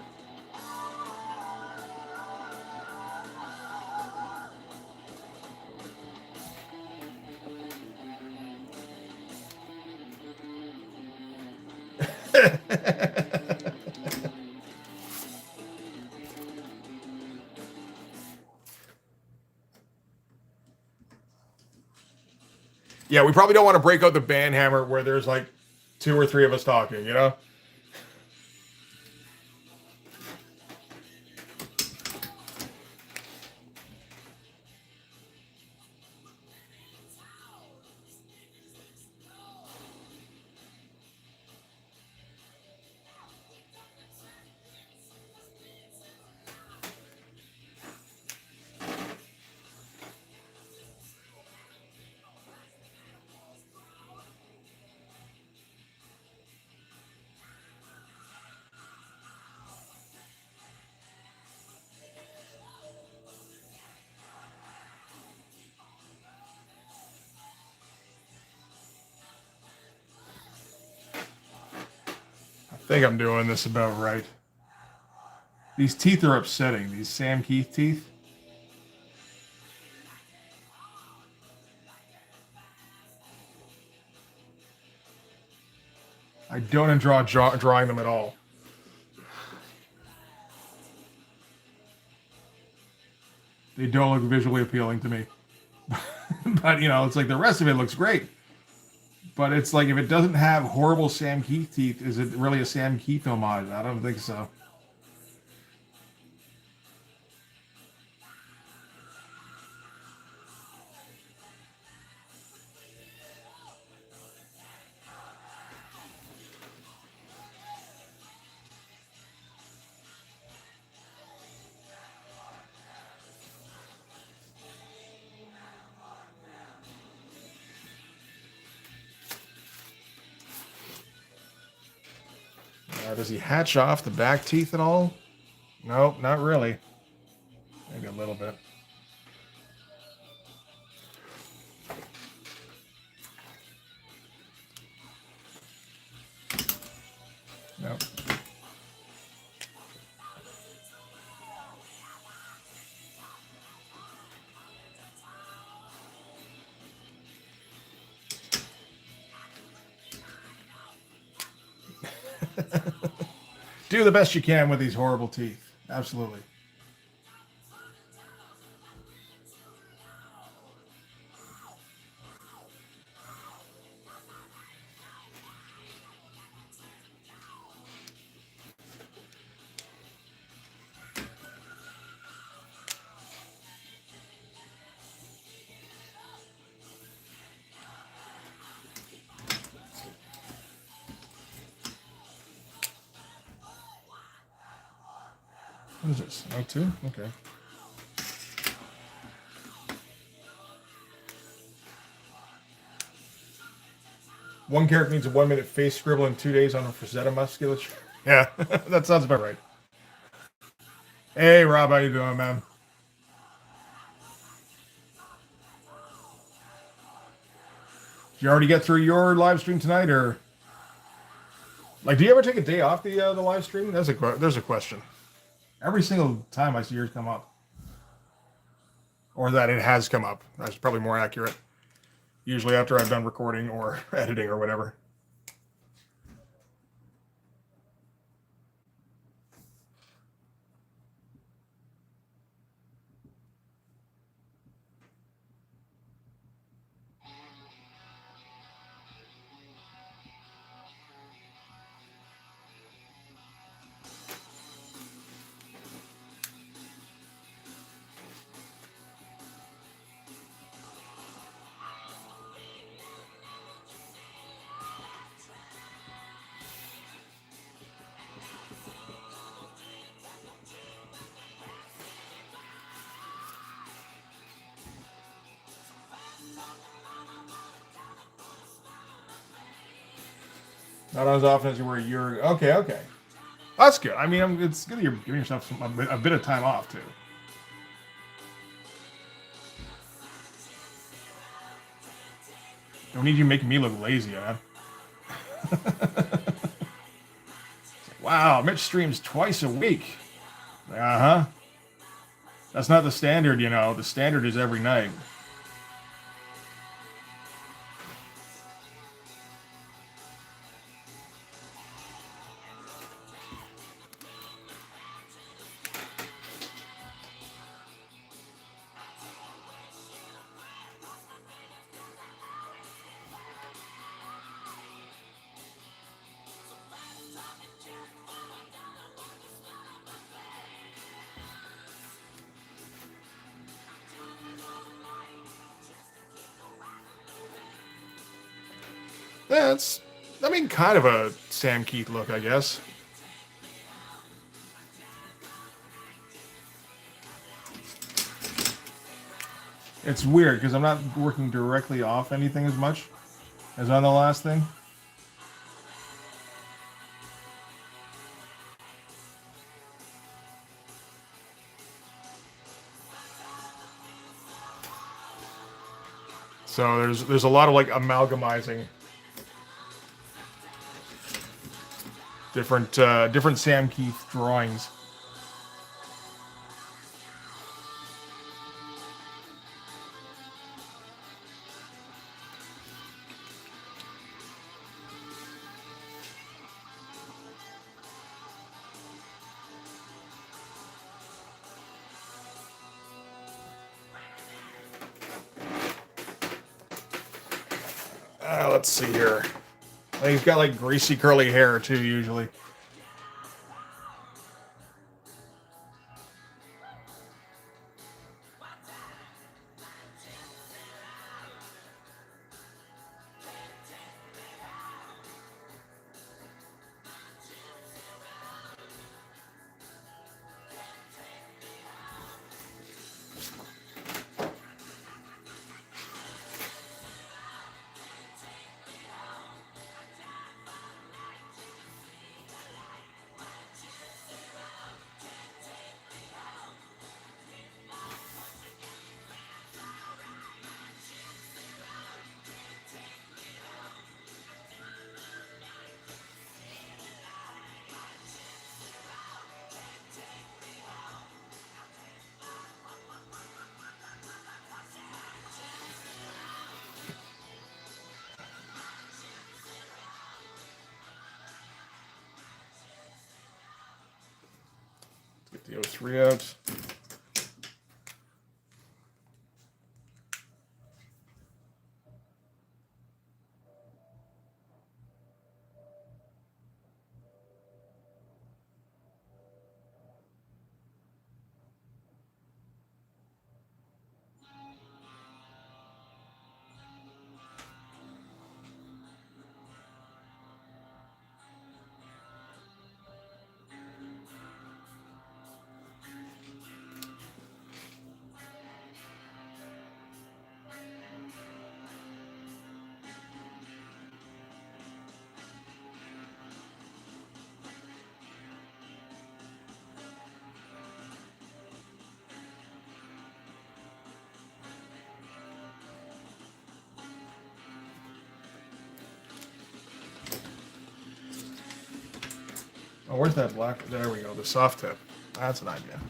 Yeah, we probably don't want to break out the band hammer where there's like 2 or 3 of us talking, you know? I think I'm doing this about right. These teeth are upsetting, these Sam Keith teeth. I don't enjoy drawing them at all. They don't look visually appealing to me. But, you know, it's like the rest of it looks great. But it's like if it doesn't have horrible Sam Keith teeth, is it really a Sam Keith homage? I don't think so. Does he hatch off the back teeth at all? No, not really. Maybe a little bit. No. Do the best you can with these horrible teeth. Absolutely. What is this? Oh, 2? Okay. One character needs a 1-minute face scribble in 2 days on a Frazetta musculature. Yeah, that sounds about right. Hey, Rob, how you doing, man? Did you already get through your live stream tonight, or like, do you ever take a day off the live stream? There's a question. Every single time I see yours come up, or that it has come up. That's probably more accurate. Usually after I've done recording or editing or whatever. Not as often as you were a year ago. Okay, okay. That's good. I mean, it's good that you're giving yourself a bit of time off, too. Don't need you making me look lazy, man. Wow, Mitch streams twice a week. Uh-huh. That's not the standard, you know. The standard is every night. That's, I mean, kind of a Sam Keith look, I guess. It's weird because I'm not working directly off anything as much as on the last thing. So there's a lot of like amalgamizing different Sam Keith drawings. Let's see here. He's got like greasy curly hair too, usually. Get the O3 out. Oh, where's that black? There we go. The soft tip. That's an idea.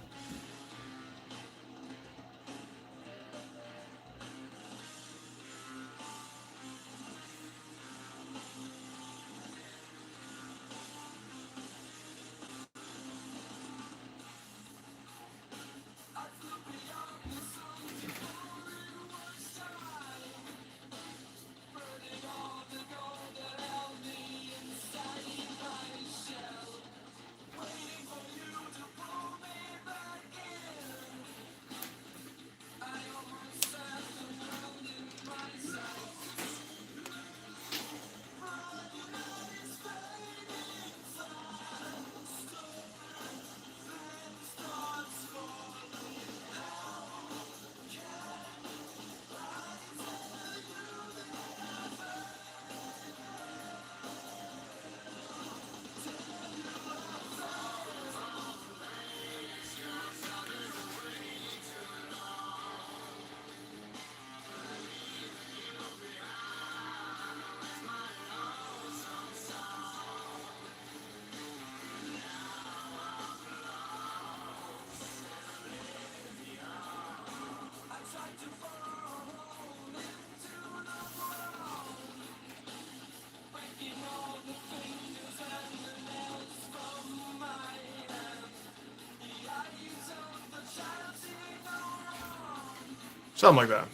Something like that.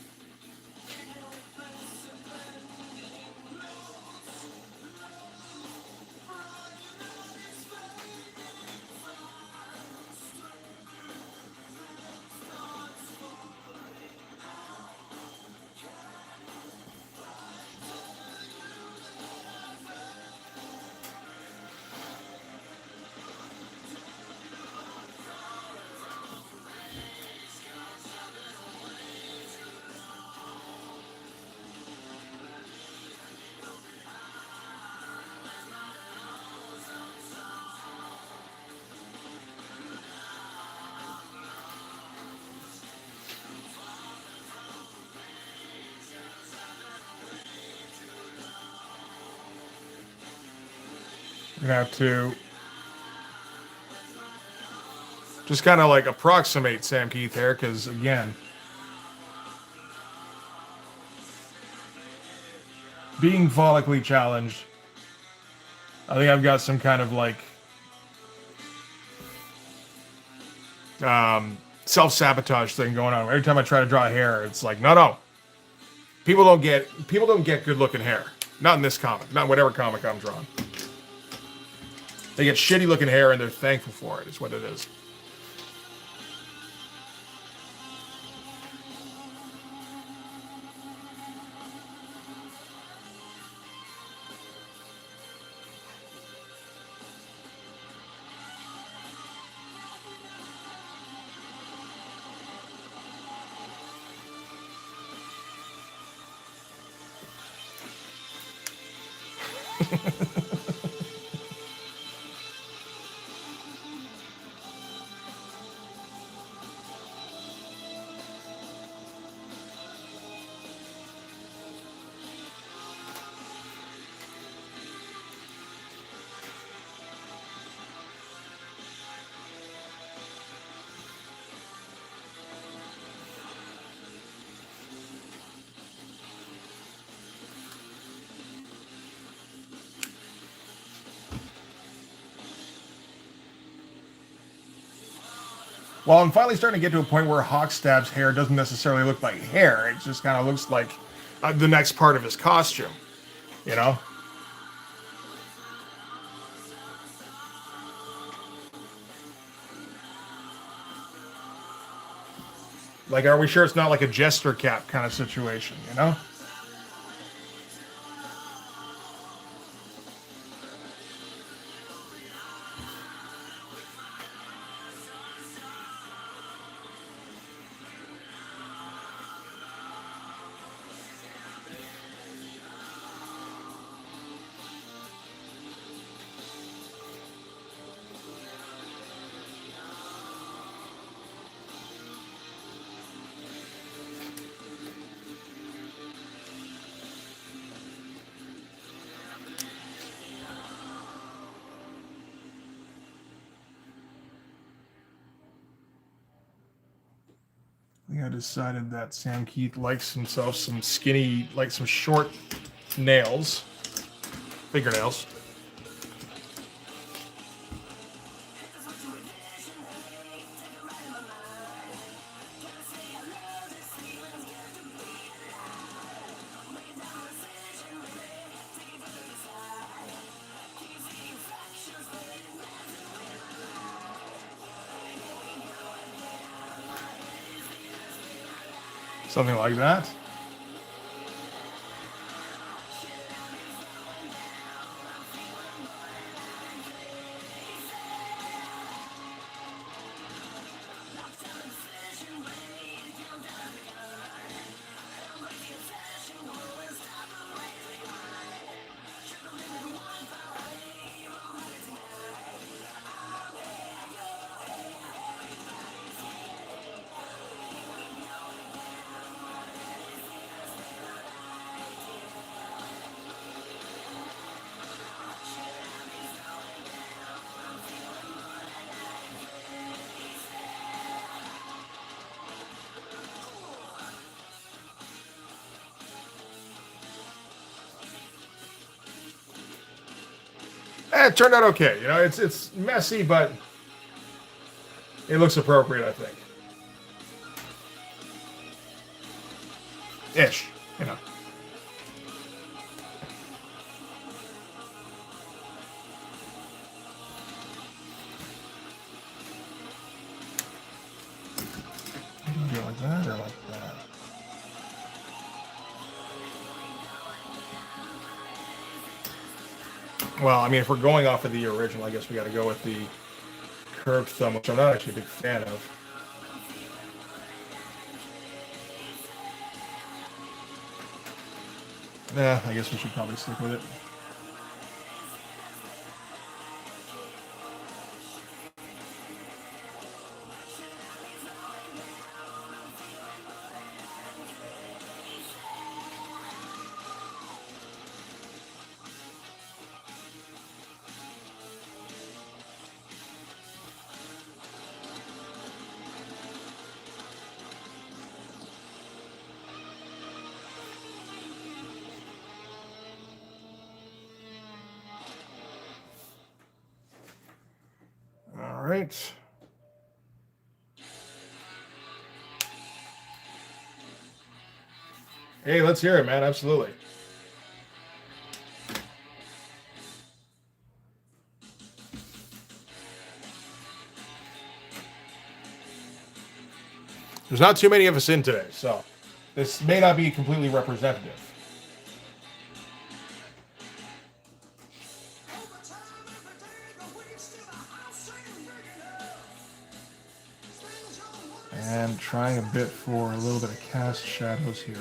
I'm gonna have to just kind of like approximate Sam Keith here, because again, being vollically challenged, I think I've got some kind of like self-sabotage thing going on. Every time I try to draw hair, it's like, no. People don't get good looking hair. Not in this comic. Not in whatever comic I'm drawing. They get shitty looking hair and they're thankful for it, is what it is. Well, I'm finally starting to get to a point where Hawkstab's hair doesn't necessarily look like hair. It just kind of looks like the next part of his costume, you know? Like, are we sure it's not like a jester cap kind of situation, you know? I think I decided that Sam Keith likes himself some skinny, like some short nails, fingernails. Something like that. It turned out okay. You know, it's messy, but it looks appropriate, I think. ish, you know. Do it like that or like that? Well, I mean, if we're going off of the original, I guess we got to go with the curved thumb, which I'm not actually a big fan of. Yeah, I guess we should probably stick with it. All right. Hey, let's hear it, man. Absolutely. There's not too many of us in today, so this may not be completely representative. And trying a bit for a little bit of cast shadows here.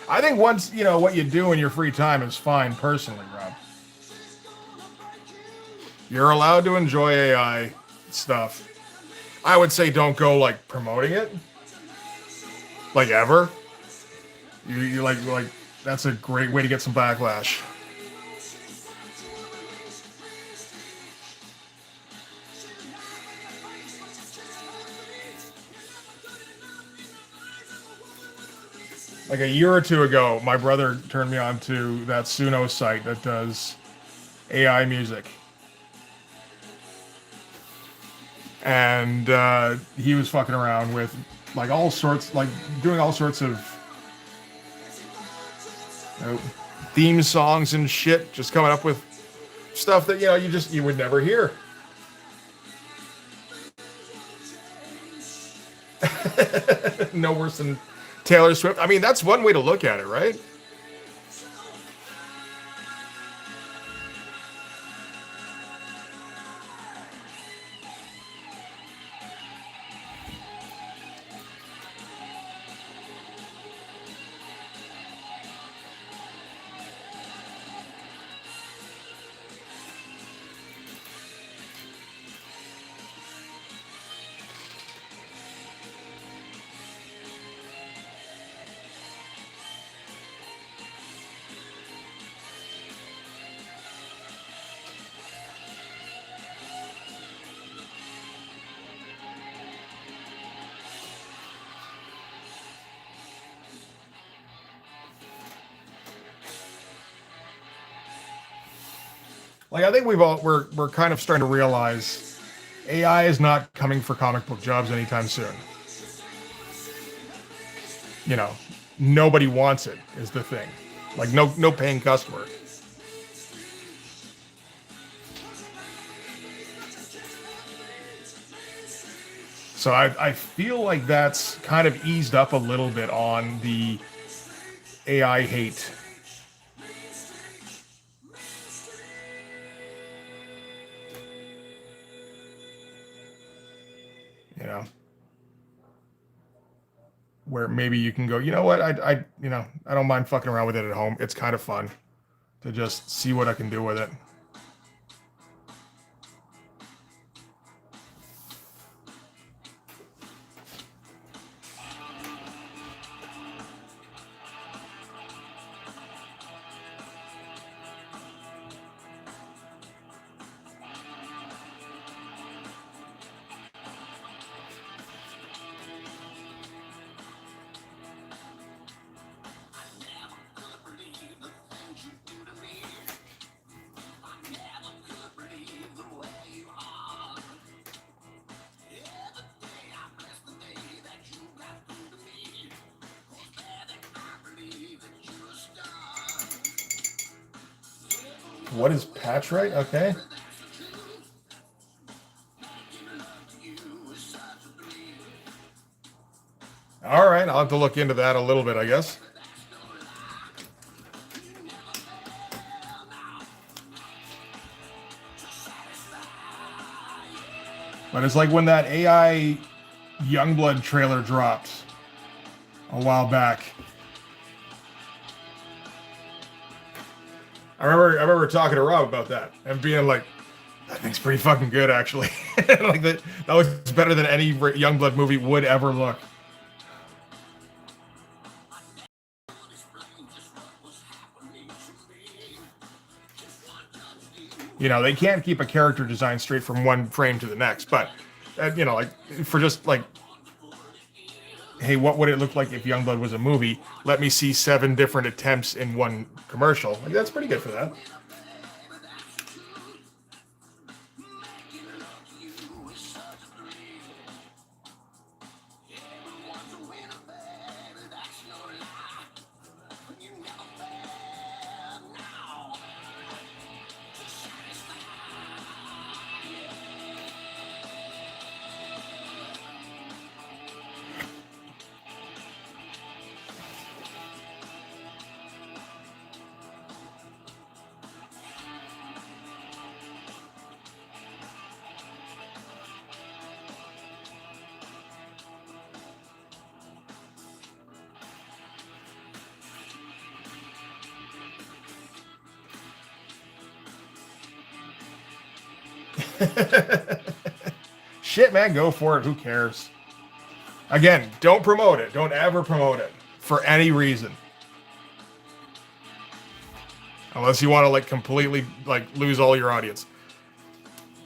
I think once, you know, what you do in your free time is fine personally, Rob. You're allowed to enjoy AI stuff. I would say don't go like promoting it. Like ever. You like that's a great way to get some backlash. Like a year or two ago, my brother turned me on to that Suno site that does AI music. And he was fucking around with like all sorts, like doing all sorts of theme songs and shit, just coming up with stuff that, you know, you would never hear. No worse than Taylor Swift. I mean, that's one way to look at it, right? Like I think we're kind of starting to realize AI is not coming for comic book jobs anytime soon. You know, nobody wants it is the thing. Like no paying customer. So I feel like that's kind of eased up a little bit on the AI hate. You know, where maybe you can go, you know what, I don't mind fucking around with it at home. It's kind of fun to just see what I can do with it. What is patch right? Okay. All right, I'll have to look into that a little bit, I guess. But it's like when that AI Youngblood trailer dropped a while back. I remember talking to Rob about that and being like, that thing's pretty fucking good, actually. Like that was better than any Youngblood movie would ever look. You know, they can't keep a character design straight from one frame to the next, but you know, like for just like, hey, what would it look like if Youngblood was a movie? Let me see 7 different attempts in one commercial. Like that's pretty good for that. Shit, man, go for it. Who cares? Again, don't promote it. Don't ever promote it for any reason. Unless you want to like completely like lose all your audience.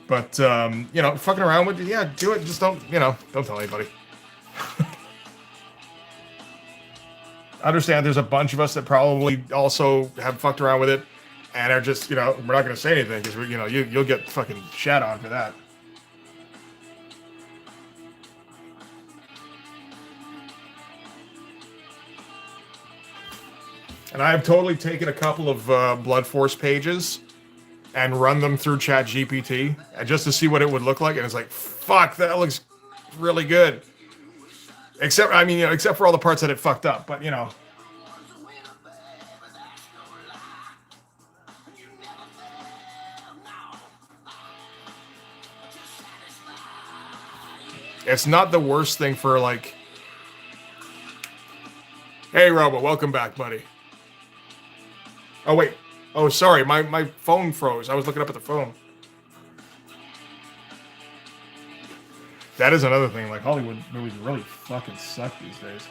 But you know, fucking around with it, yeah, do it. Just don't, you know, don't tell anybody. I understand there's a bunch of us that probably also have fucked around with it and are just, you know, we're not going to say anything because, you know, you'll get fucking shat on for that. And I've totally taken a couple of Blood Force pages and run them through ChatGPT just to see what it would look like. And it's like, fuck, that looks really good. Except, I mean, you know, except for all the parts that it fucked up. But, you know. It's not the worst thing for, like... Hey, Robo, welcome back, buddy. Oh, wait. Oh, sorry, my phone froze. I was looking up at the phone. That is another thing. Like, Hollywood movies really fucking suck these days.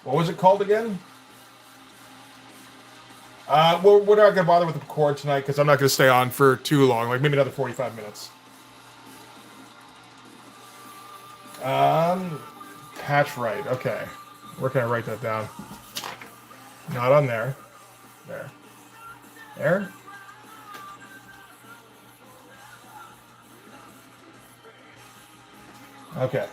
What was it called again? We're not going to bother with the record tonight because I'm not going to stay on for too long, like maybe another 45 minutes. Patch right. Okay. Where can I write that down? Not on there. There. There. Okay.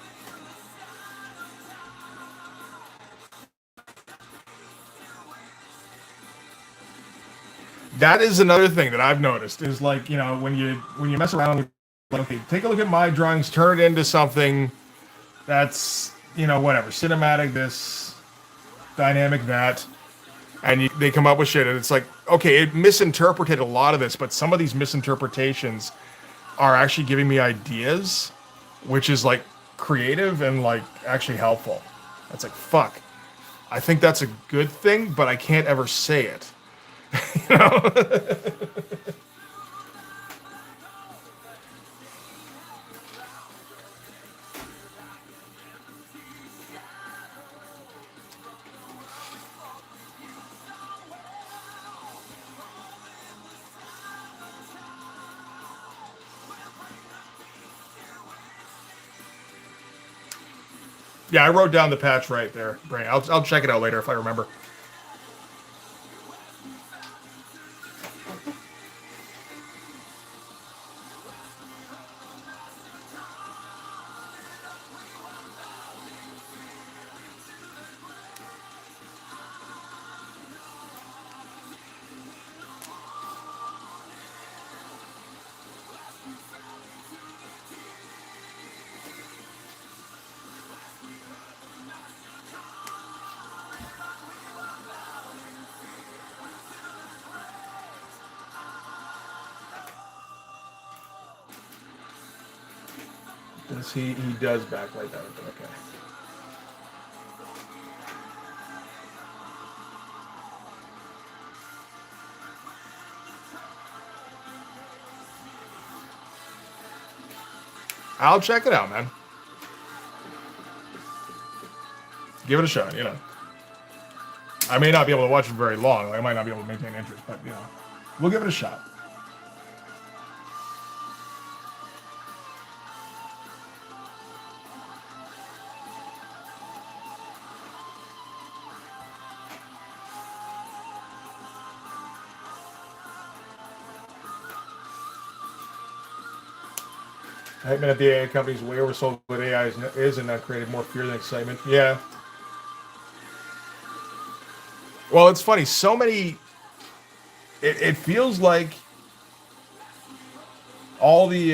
That is another thing that I've noticed is like, you know, when you mess around, like, okay, take a look at my drawings, turn it into something that's, you know, whatever, cinematic this, dynamic that, and they come up with shit, and it's like, okay, it misinterpreted a lot of this, but some of these misinterpretations are actually giving me ideas, which is like creative and like actually helpful. That's like, fuck. I think that's a good thing, but I can't ever say it. You know? Yeah, I wrote down the patch right there, Brain. I'll check it out later if I remember. Does he does backlight that, okay. I'll check it out, man. Give it a shot, you know. I may not be able to watch it very long. I might not be able to maintain interest, but, you know, we'll give it a shot. Hype at the AI companies way oversold what AI is and that created more fear than excitement. Yeah. Well, it's funny. So many. It feels like all the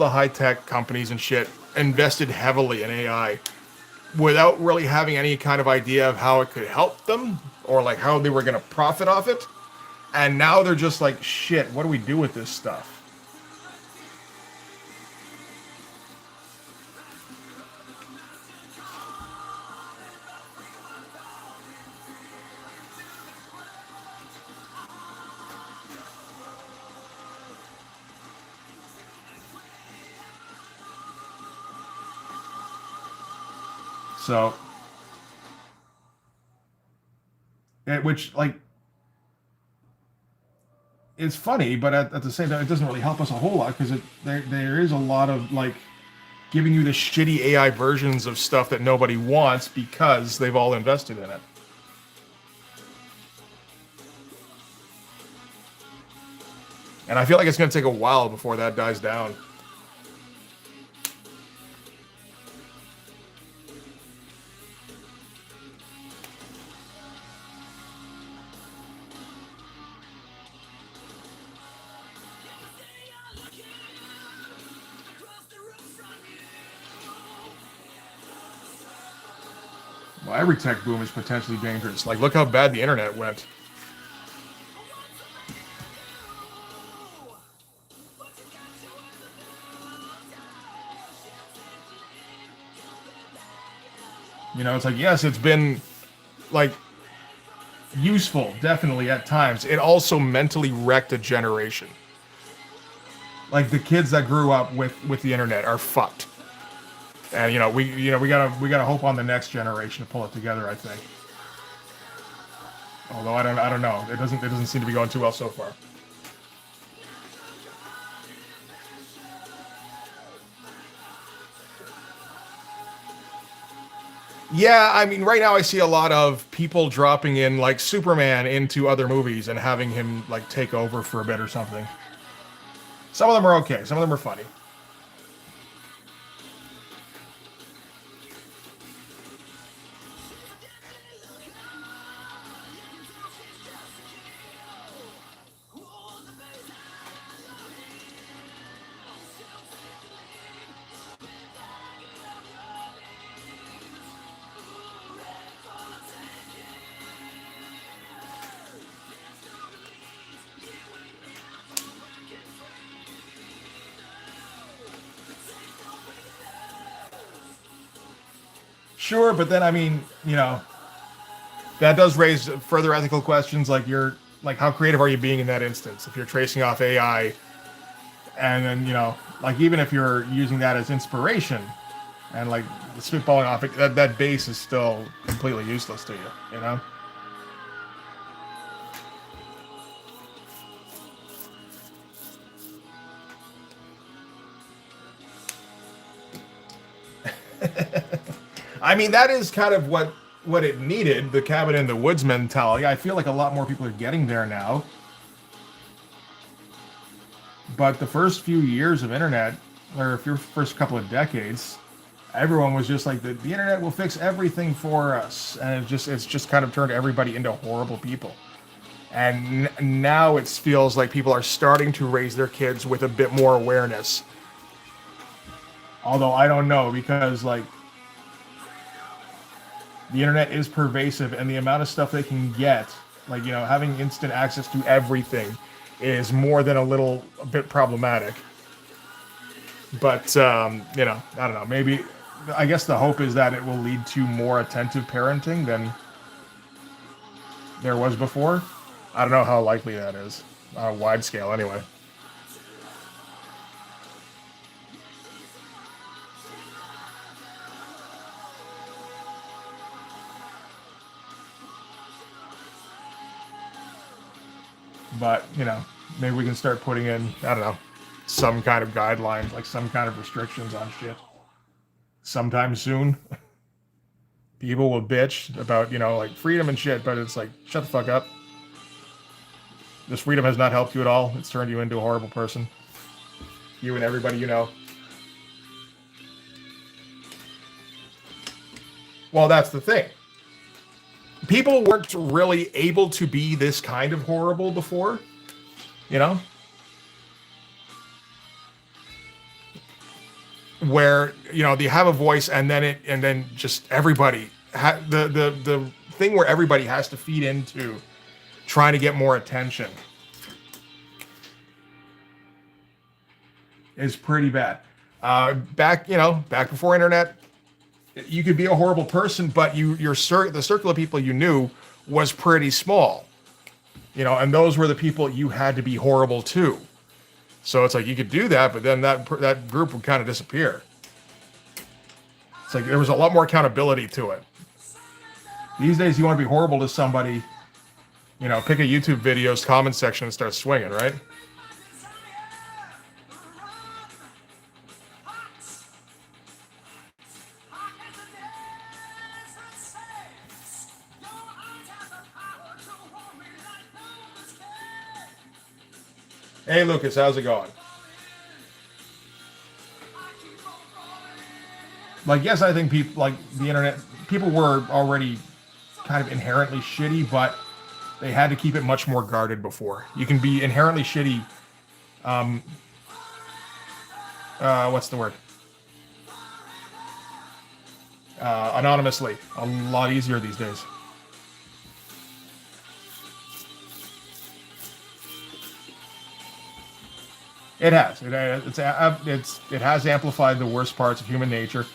high tech companies and shit invested heavily in AI without really having any kind of idea of how it could help them or like how they were going to profit off it. And now they're just like, shit, what do we do with this stuff? So, which like it's funny, but at the same time, it doesn't really help us a whole lot because there is a lot of like giving you the shitty AI versions of stuff that nobody wants because they've all invested in it. And I feel like it's going to take a while before that dies down. Well, every tech boom is potentially dangerous. Like, look how bad the internet went. You know, it's like, yes, it's been like useful, definitely at times. It also mentally wrecked a generation. Like the kids that grew up with the internet are fucked. And we gotta hope on the next generation to pull it together, I think. Although I don't know. It doesn't seem to be going too well so far. Yeah, I mean, right now I see a lot of people dropping in like Superman into other movies and having him like take over for a bit or something. Some of them are okay. Some of them are funny. Sure, but then I mean, that does raise further ethical questions. Like how creative are you being in that instance? If you're tracing off AI, and then like even if you're using that as inspiration, and like spitballing off it, that base is still completely useless to you. You know. I mean, that is kind of what it needed, the cabin in the woods mentality. I feel like a lot more people are getting there now. But the first few years of internet, or first couple of decades, everyone was just like the internet will fix everything for us, and it's just kind of turned everybody into horrible people. And now it feels like people are starting to raise their kids with a bit more awareness. Although I don't know, because like the internet is pervasive, and the amount of stuff they can get, like having instant access to everything, is more than a bit problematic. But I don't know. Maybe I guess the hope is that it will lead to more attentive parenting than there was before. I don't know how likely that is, on a wide scale, anyway. But maybe we can start putting in, I don't know, some kind of guidelines, like some kind of restrictions on shit sometime soon. People will bitch about like freedom and shit, but it's like, shut the fuck up. This freedom has not helped you at all. It's turned you into a horrible person. You and everybody you know. Well, that's the thing. People weren't really able to be this kind of horrible before, where they have a voice, and then just everybody the thing where everybody has to feed into trying to get more attention is pretty bad. Back before internet, you could be a horrible person, but the circle of people you knew was pretty small, and those were the people you had to be horrible to. So it's like you could do that, but then that group would kind of disappear. It's like there was a lot more accountability to it. These days, you want to be horrible to somebody, pick a YouTube video's comment section and start swinging, right? Hey, Lucas, how's it going? Like, yes, I think people like the internet. People were already kind of inherently shitty, but they had to keep it much more guarded before. You can be inherently shitty. What's the word? Anonymously. A lot easier these days. It has. It has amplified the worst parts of human nature,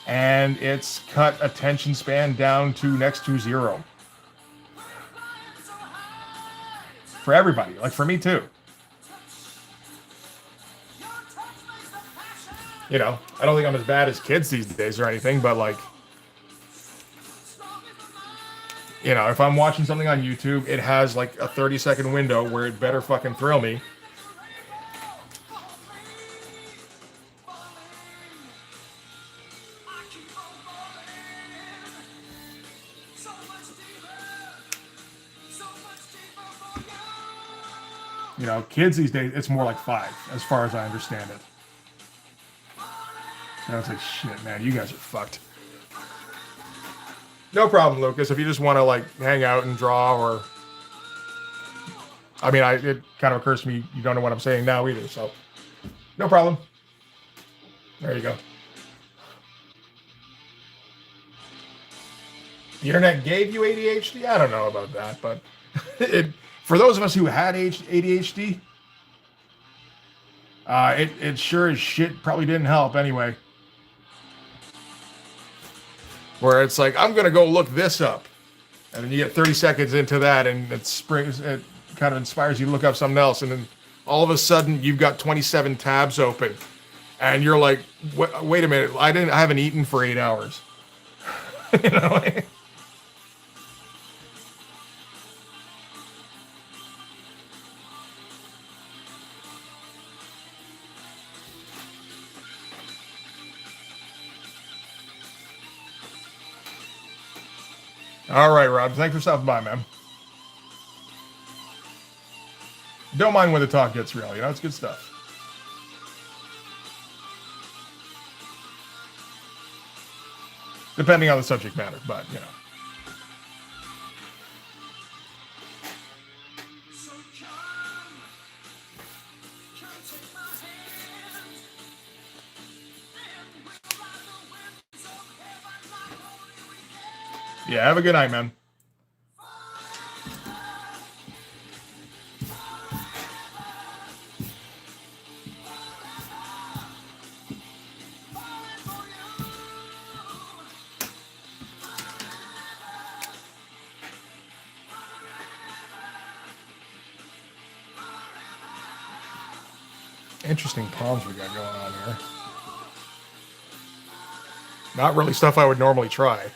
and it's cut attention span down to next to zero. For everybody, like for me too. I don't think I'm as bad as kids these days or anything, but like, if I'm watching something on YouTube, it has like a 30-second window where it better fucking thrill me. You know, kids these days, it's more like 5, as far as I understand it. And I was like, shit, man, you guys are fucked. No problem, Lucas. If you just want to like hang out and draw, or I mean, it kind of occurs to me you don't know what I'm saying now either, so no problem. There you go. The internet gave you ADHD? I don't know about that, but for those of us who had ADHD, it sure as shit probably didn't help anyway. Where it's like, I'm going to go look this up. And then you get 30 seconds into that, and it kind of inspires you to look up something else. And then all of a sudden, you've got 27 tabs open. And you're like, wait a minute, I haven't eaten for 8 hours. You know? All right, Rob. Thanks for stopping by, man. Don't mind when the talk gets real. You know, it's good stuff. Depending on the subject matter, but, you know. Yeah, have a good night, man. Interesting palms we got going on here. Not really stuff I would normally try.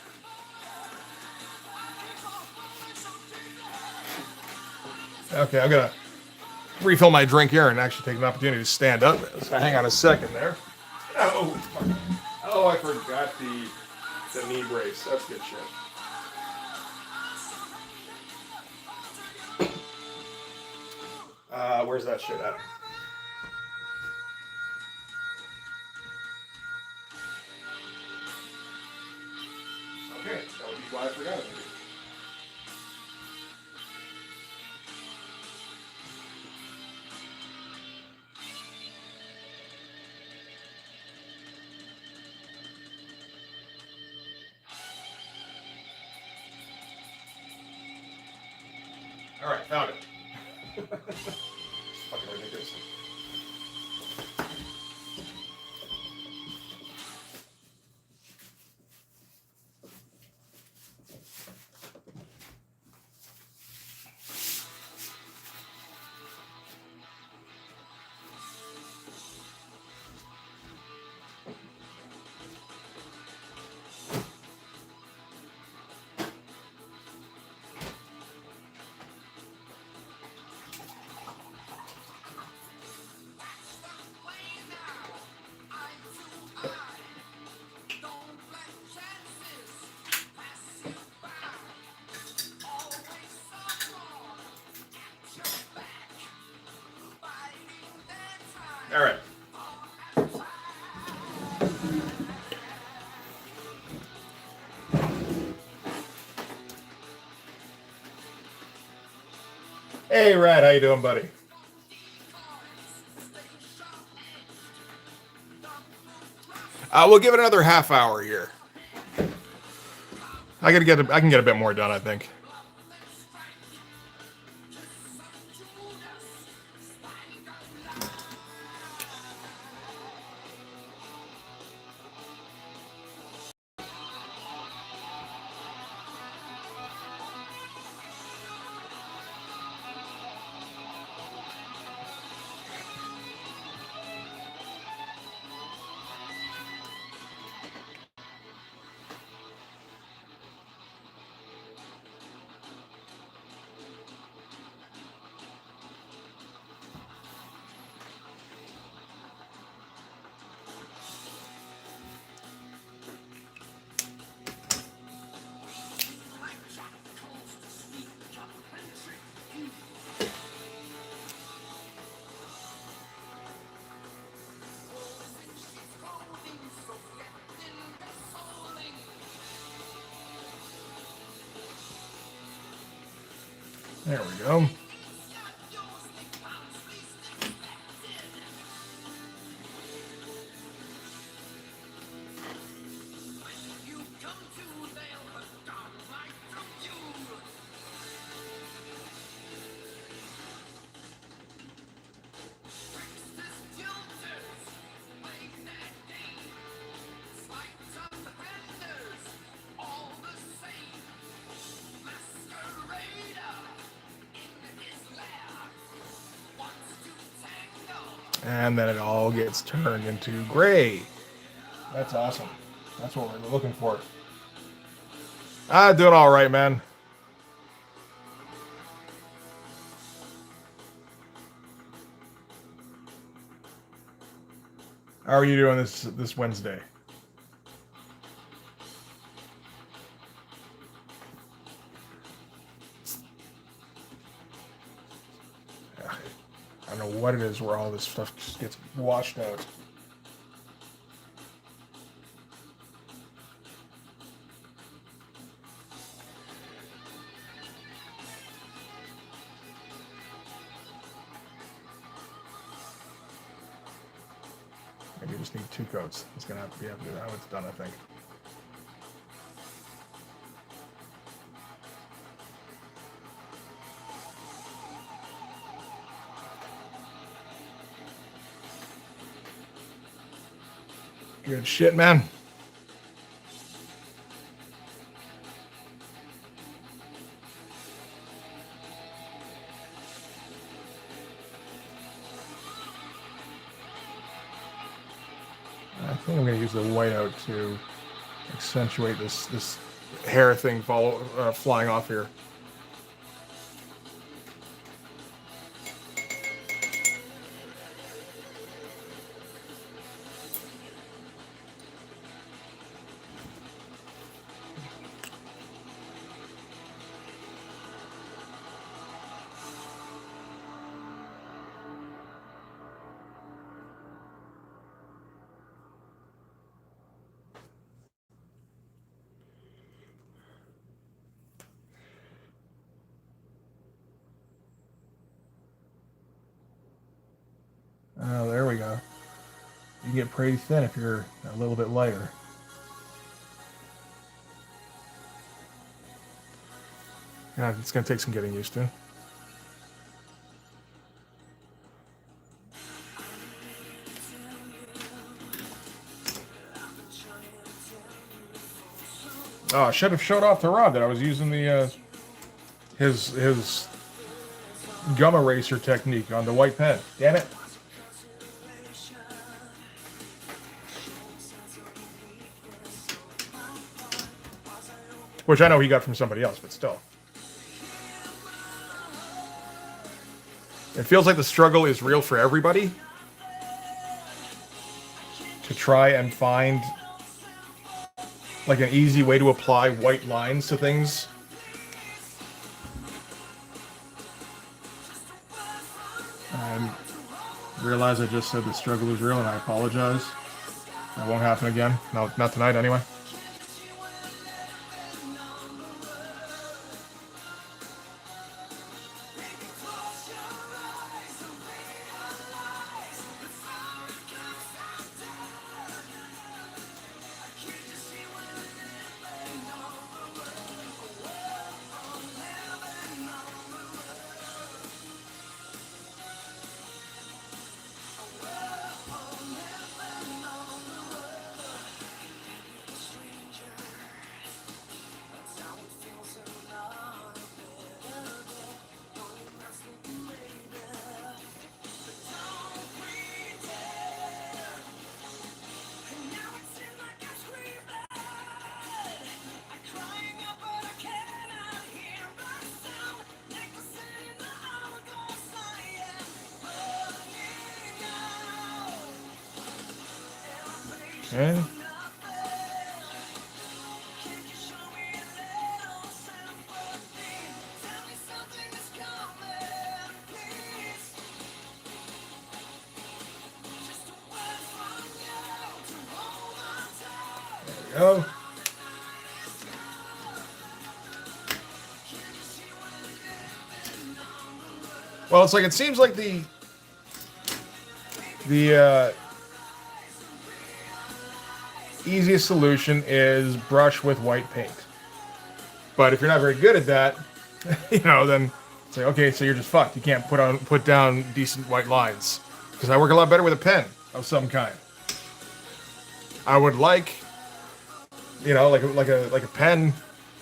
Okay, I'm gonna refill my drink here and actually take an opportunity to stand up. So hang on a second there. Oh, I forgot the knee brace. That's good shit. Where's that shit at? Okay, that would be why I forgot it. All right, found it. Fucking ridiculous. All right. Hey, Rad, how you doing, buddy? We'll give it another half hour here. I can get a bit more done, I think. There we go. And then it all gets turned into gray. That's awesome. That's what we're looking for. Doing all right, man. How are you doing this Wednesday? I don't know what it is where all this stuff just gets washed out. Maybe you just need 2 coats. It's gonna have to be after how it's done, I think. Good shit, man. I think I'm going to use the whiteout to accentuate this hair thing flying off here. Oh, there we go. You can get pretty thin if you're a little bit lighter. Yeah, it's going to take some getting used to. Oh, I should have showed off the rod that I was using the his gum eraser technique on the white pen. Damn it. Which I know he got from somebody else, but still. It feels like the struggle is real for everybody to try and find like an easy way to apply white lines to things. I realize I just said the struggle is real and I apologize. That won't happen again. No, not tonight anyway. Okay. There we go. Well, it's like it seems like the easiest solution is brush with white paint. But if you're not very good at that, then say, okay, so you're just fucked. You can't put down decent white lines. Because I work a lot better with a pen of some kind. I would like, like a pen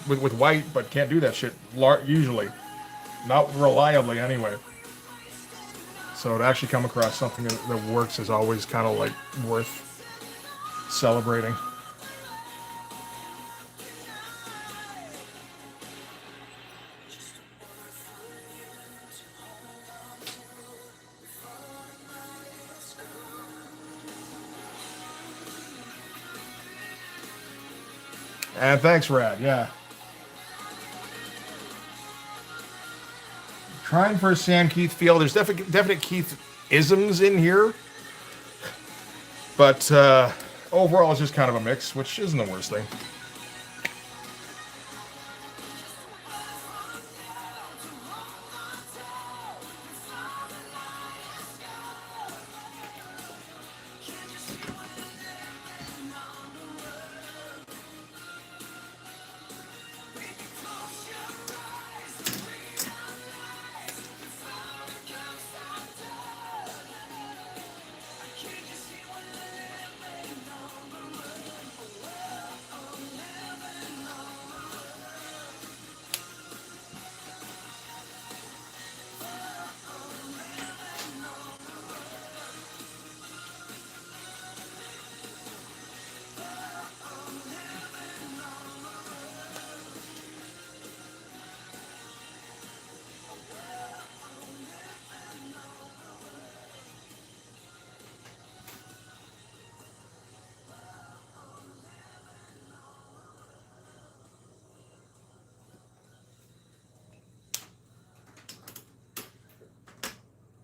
with white, but can't do that shit usually, not reliably anyway. So to actually come across something that works is always kind of like worth celebrating. And thanks, Rad. Yeah. Trying for a Sam Keith feel. There's definite Keith-isms in here. But overall, it's just kind of a mix, which isn't the worst thing.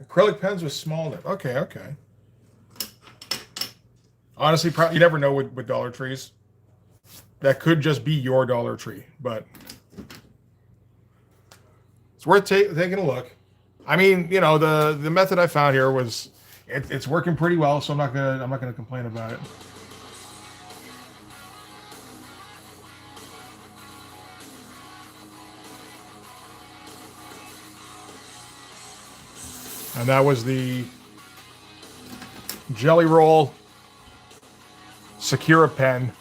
Acrylic pens with small nib. Okay. Honestly, you never know with Dollar Trees. That could just be your Dollar Tree, but it's worth taking a look. I mean, the method I found here was it's working pretty well, so I'm not gonna complain about it. And that was the Jelly Roll Secura pen.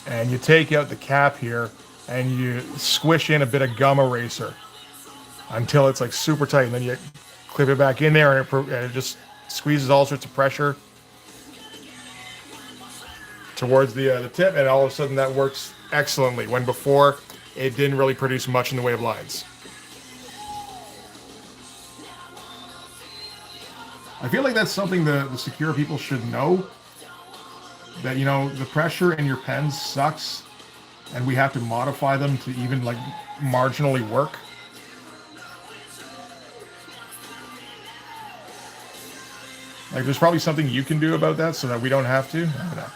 And you take out the cap here and you squish in a bit of gum eraser until it's like super tight. And then you clip it back in there and it just squeezes all sorts of pressure towards the tip. And all of a sudden that works excellently, when before it didn't really produce much in the way of lines. I feel like that's something the Secura people should know. That, the pressure in your pens sucks, and we have to modify them to even, like, marginally work. Like, there's probably something you can do about that so that we don't have to. I don't know.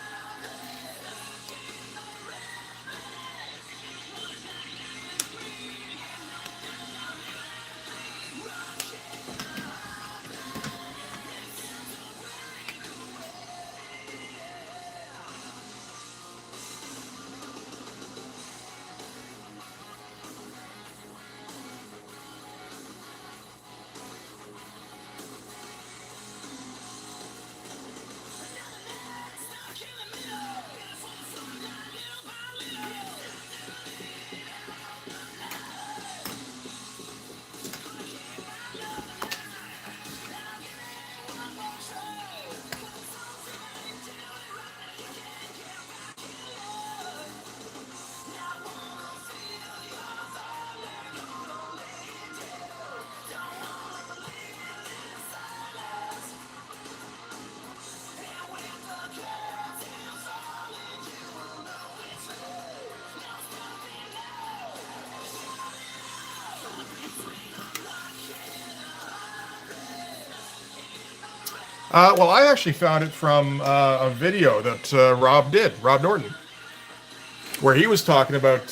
Well, I actually found it from a video that Rob Norton, where he was talking about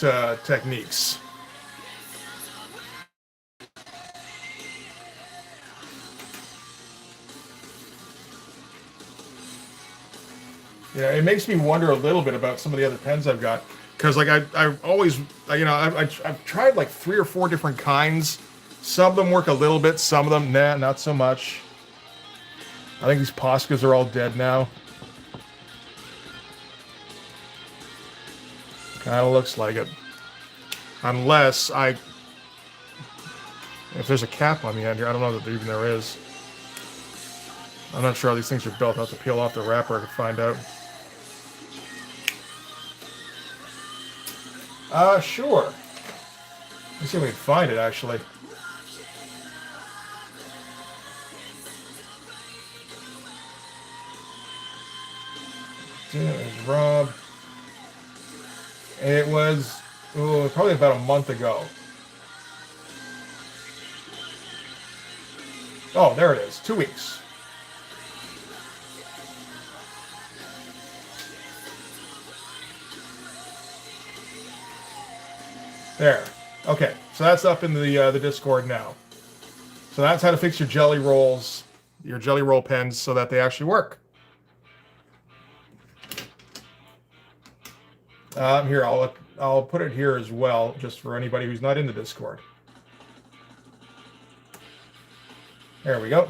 techniques. Yeah, it makes me wonder a little bit about some of the other pens I've got, because like I've always, I've tried like 3 or 4 different kinds. Some of them work a little bit, some of them nah, not so much. I think these Poscas are all dead now. Kind of looks like it, unless if there's a cap on the end here, I don't know that even there is. I'm not sure how these things are built. I'll have to peel off the wrapper to find out. Sure. Let's see if we can find it, actually. There's Rob. It was probably about a month ago. Oh, there it is. 2 weeks. There. Okay, so that's up in the Discord now. So that's how to fix your jelly rolls, your jelly roll pens, so that they actually work. Here, I'll put it here as well, just for anybody who's not in the Discord. There we go.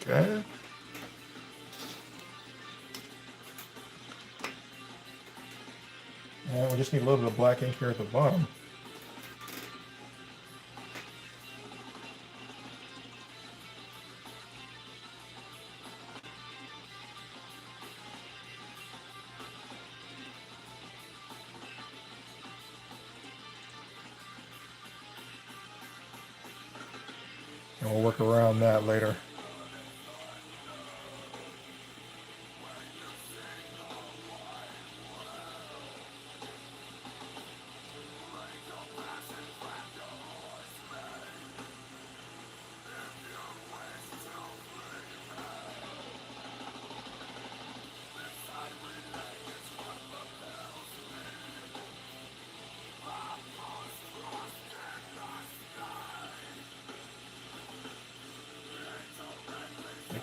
Okay. And we just need a little bit of black ink here at the bottom. And we'll work around that later.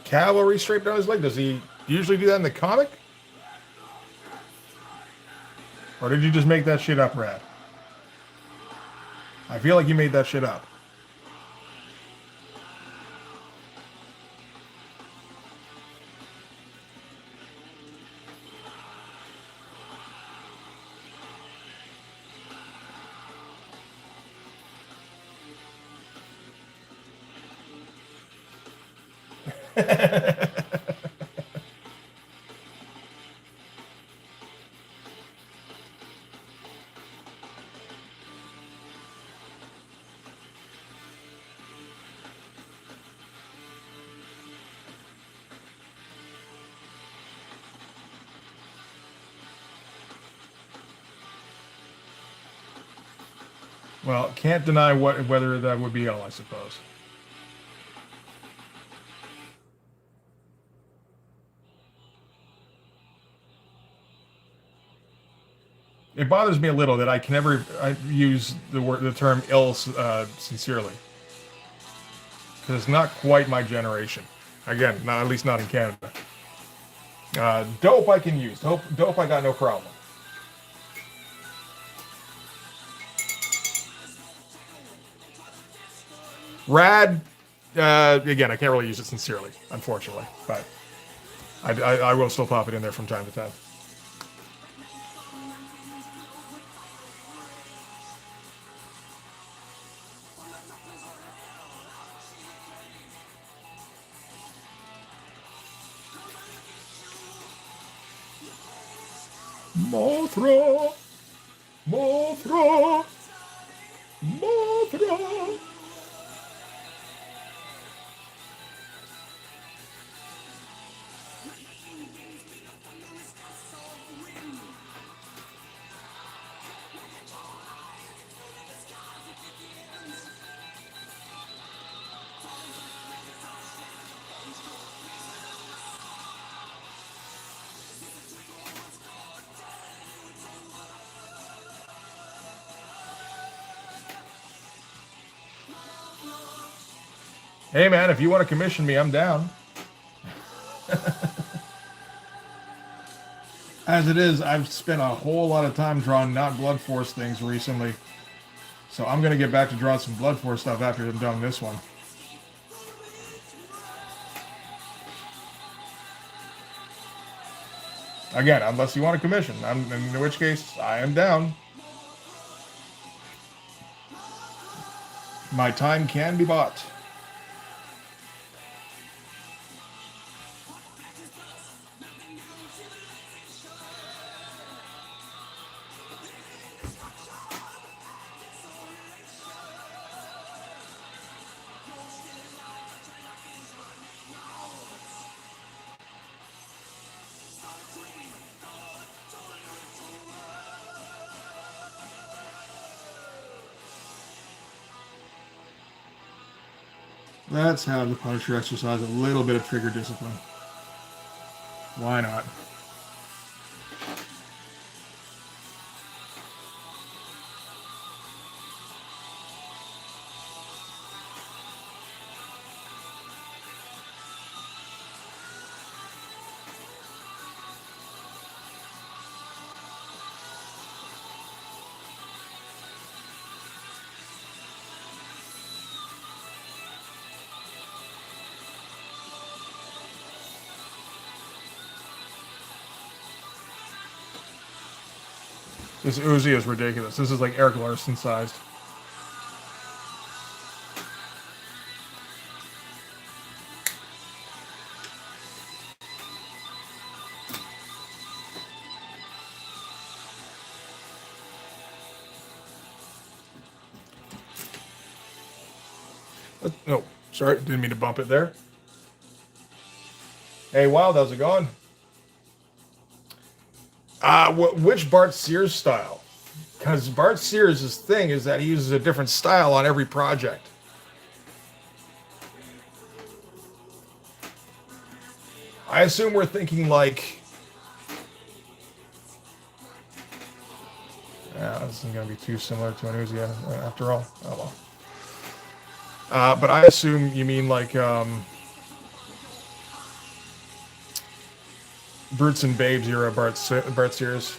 Cavalry straight down his leg. Does he usually do that in the comic? Or did you just make that shit up, Brad? I feel like you made that shit up. Well, can't deny whether that would be all, I suppose. It bothers me a little that I can never use the term ill sincerely, because it's not quite my generation. Again, not, at least not in Canada. Dope I can use. Dope I got no problem. Rad, again, I can't really use it sincerely, unfortunately, but I will still pop it in there from time to time. Mothra, Mothra, Mothra. Hey man, if you want to commission me, I'm down. As it is, I've spent a whole lot of time drawing not Blood Force things recently. So I'm going to get back to drawing some Blood Force stuff after I'm done this one. Again, unless you want a commission, in which case I am down. My time can be bought. Let's have the Punisher exercise a little bit of trigger discipline. Why not? This Uzi is ridiculous. This is like Eric Larson sized. Oh, sorry, didn't mean to bump it there. Hey, Wild, how's it going? Which Bart Sears style? Because Bart Sears' thing is that he uses a different style on every project. I assume we're thinking like... this isn't going to be too similar to an Uzi after all. Oh well. But I assume you mean like Brutes and Babes era Bart Sears.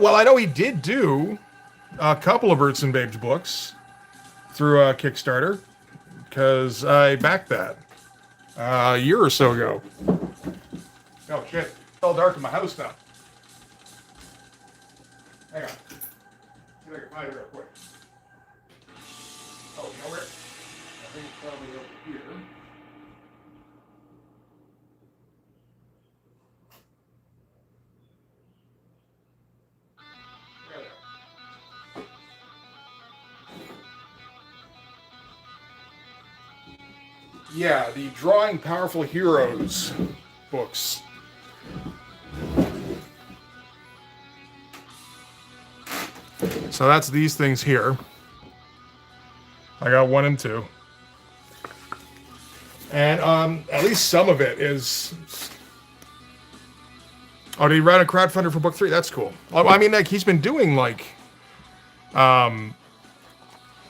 Well, I know he did do a couple of Brutes and Babes books through Kickstarter, because I backed that a year or so ago. Oh shit, it's all dark in my house now. Hang on. See if I can find it real quick. Oh, you know where? I think it's probably over here. Yeah, the Drawing Powerful Heroes books. So that's these things here. I got 1 and 2. And at least some of it is... Oh, did he run a crowdfunder for book 3? That's cool. I mean, like, he's been doing, like,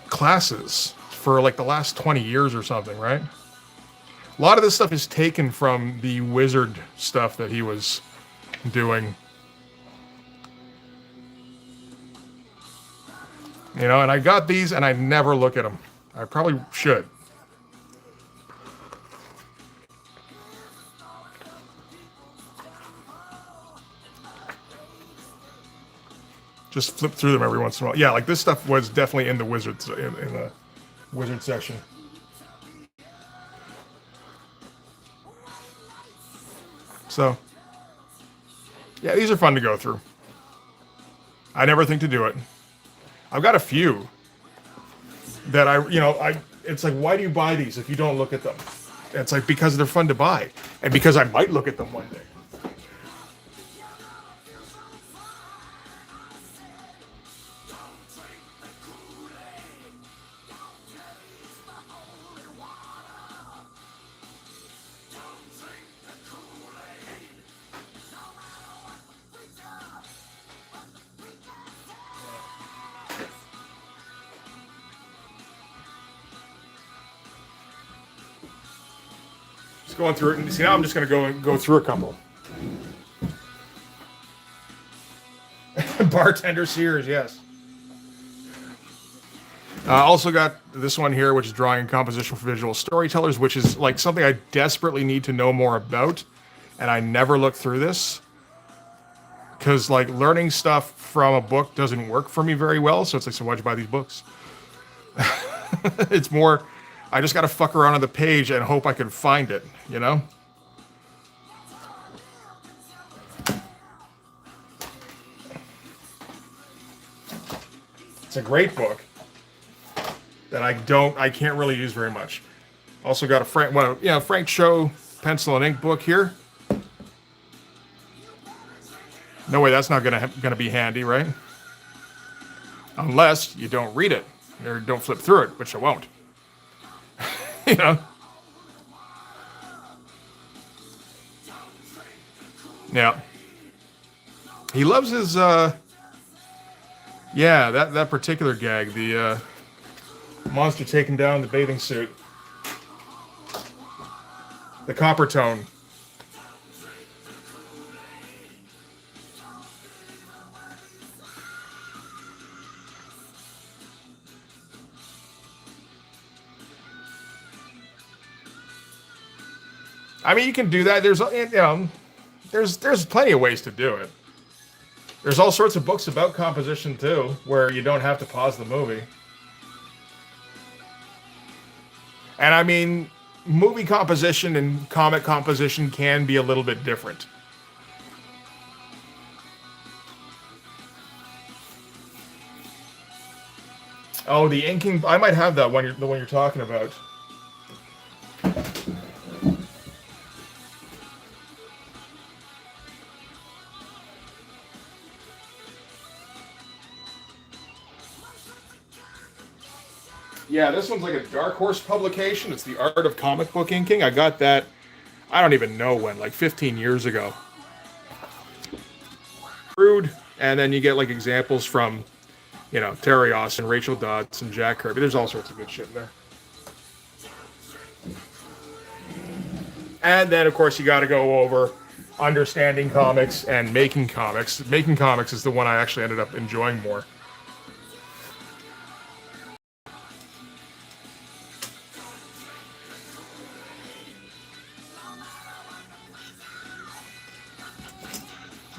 classes for, like, the last 20 years or something, right? A lot of this stuff is taken from the wizard stuff that he was doing. You know, and I got these and I never look at them. I probably should. Just flip through them every once in a while. Yeah, like this stuff was definitely in the wizards in the wizard section. So, yeah, these are fun to go through. I never think to do it. I've got a few that it's like, why do you buy these if you don't look at them? It's like, because they're fun to buy. And because I might look at them one day. Just going through it, and see, now I'm just going to go through a couple. Bartender Sears, yes. Also got this one here, which is Drawing and Composition for Visual Storytellers, which is like something I desperately need to know more about, and I never look through this. Because like learning stuff from a book doesn't work for me very well, so it's like, so why'd you buy these books? It's more, I just got to fuck around on the page and hope I can find it, you know? It's a great book that I can't really use very much. Also got a Frank Cho pencil and ink book here. No way, that's not gonna be handy, right? Unless you don't read it or don't flip through it, which I won't. You know. Yeah. He loves his yeah, that particular gag, the monster taking down the bathing suit. The copper tone. I mean, you can do that. There's plenty of ways to do it. There's all sorts of books about composition too, where you don't have to pause the movie. And I mean, movie composition and comic composition can be a little bit different. Oh, the inking. I might have that one. The one you're talking about. Yeah, this one's like a Dark Horse publication. It's The Art of Comic Book Inking. I got that, I don't even know when, like 15 years ago. Crude, and then you get like examples from, Terry Austin, Rachel Dodds, and Jack Kirby. There's all sorts of good shit in there. And then, of course, you got to go over understanding comics and making comics. Making comics is the one I actually ended up enjoying more.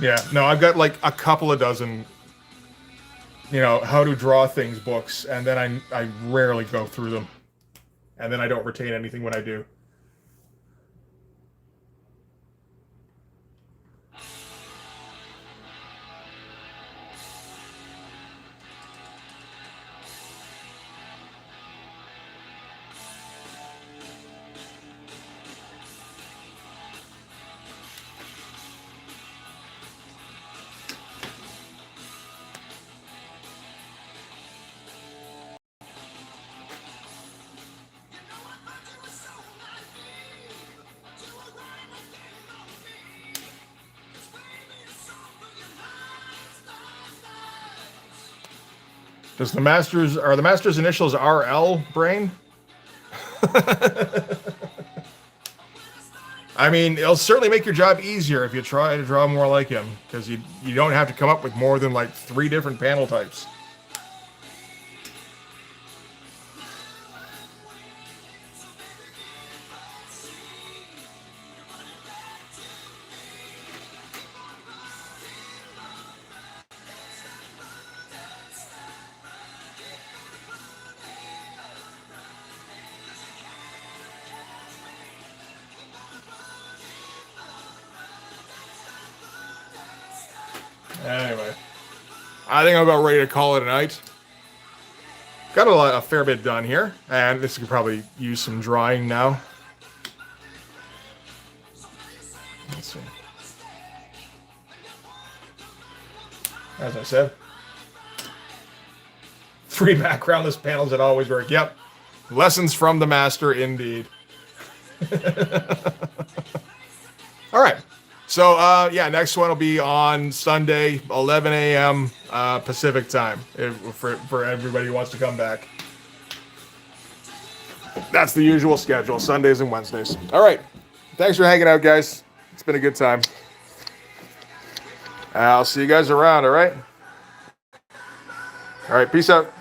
Yeah, no, I've got like a couple of dozen, how to draw things books, and then I rarely go through them. And then I don't retain anything when I do. Are the master's initials RL, Brain? I mean, it'll certainly make your job easier if you try to draw more like him, because you don't have to come up with more than like 3 different panel types. Anyway, I think I'm about ready to call it a night. Got a fair bit done here, and this could probably use some drying now. Let's see. As I said, 3 backgroundless panels that always work. Yep, lessons from the master indeed. All right. So, yeah, next one will be on Sunday, 11 a.m. Pacific time, for everybody who wants to come back. That's the usual schedule, Sundays and Wednesdays. All right. Thanks for hanging out, guys. It's been a good time. I'll see you guys around, all right? All right, peace out.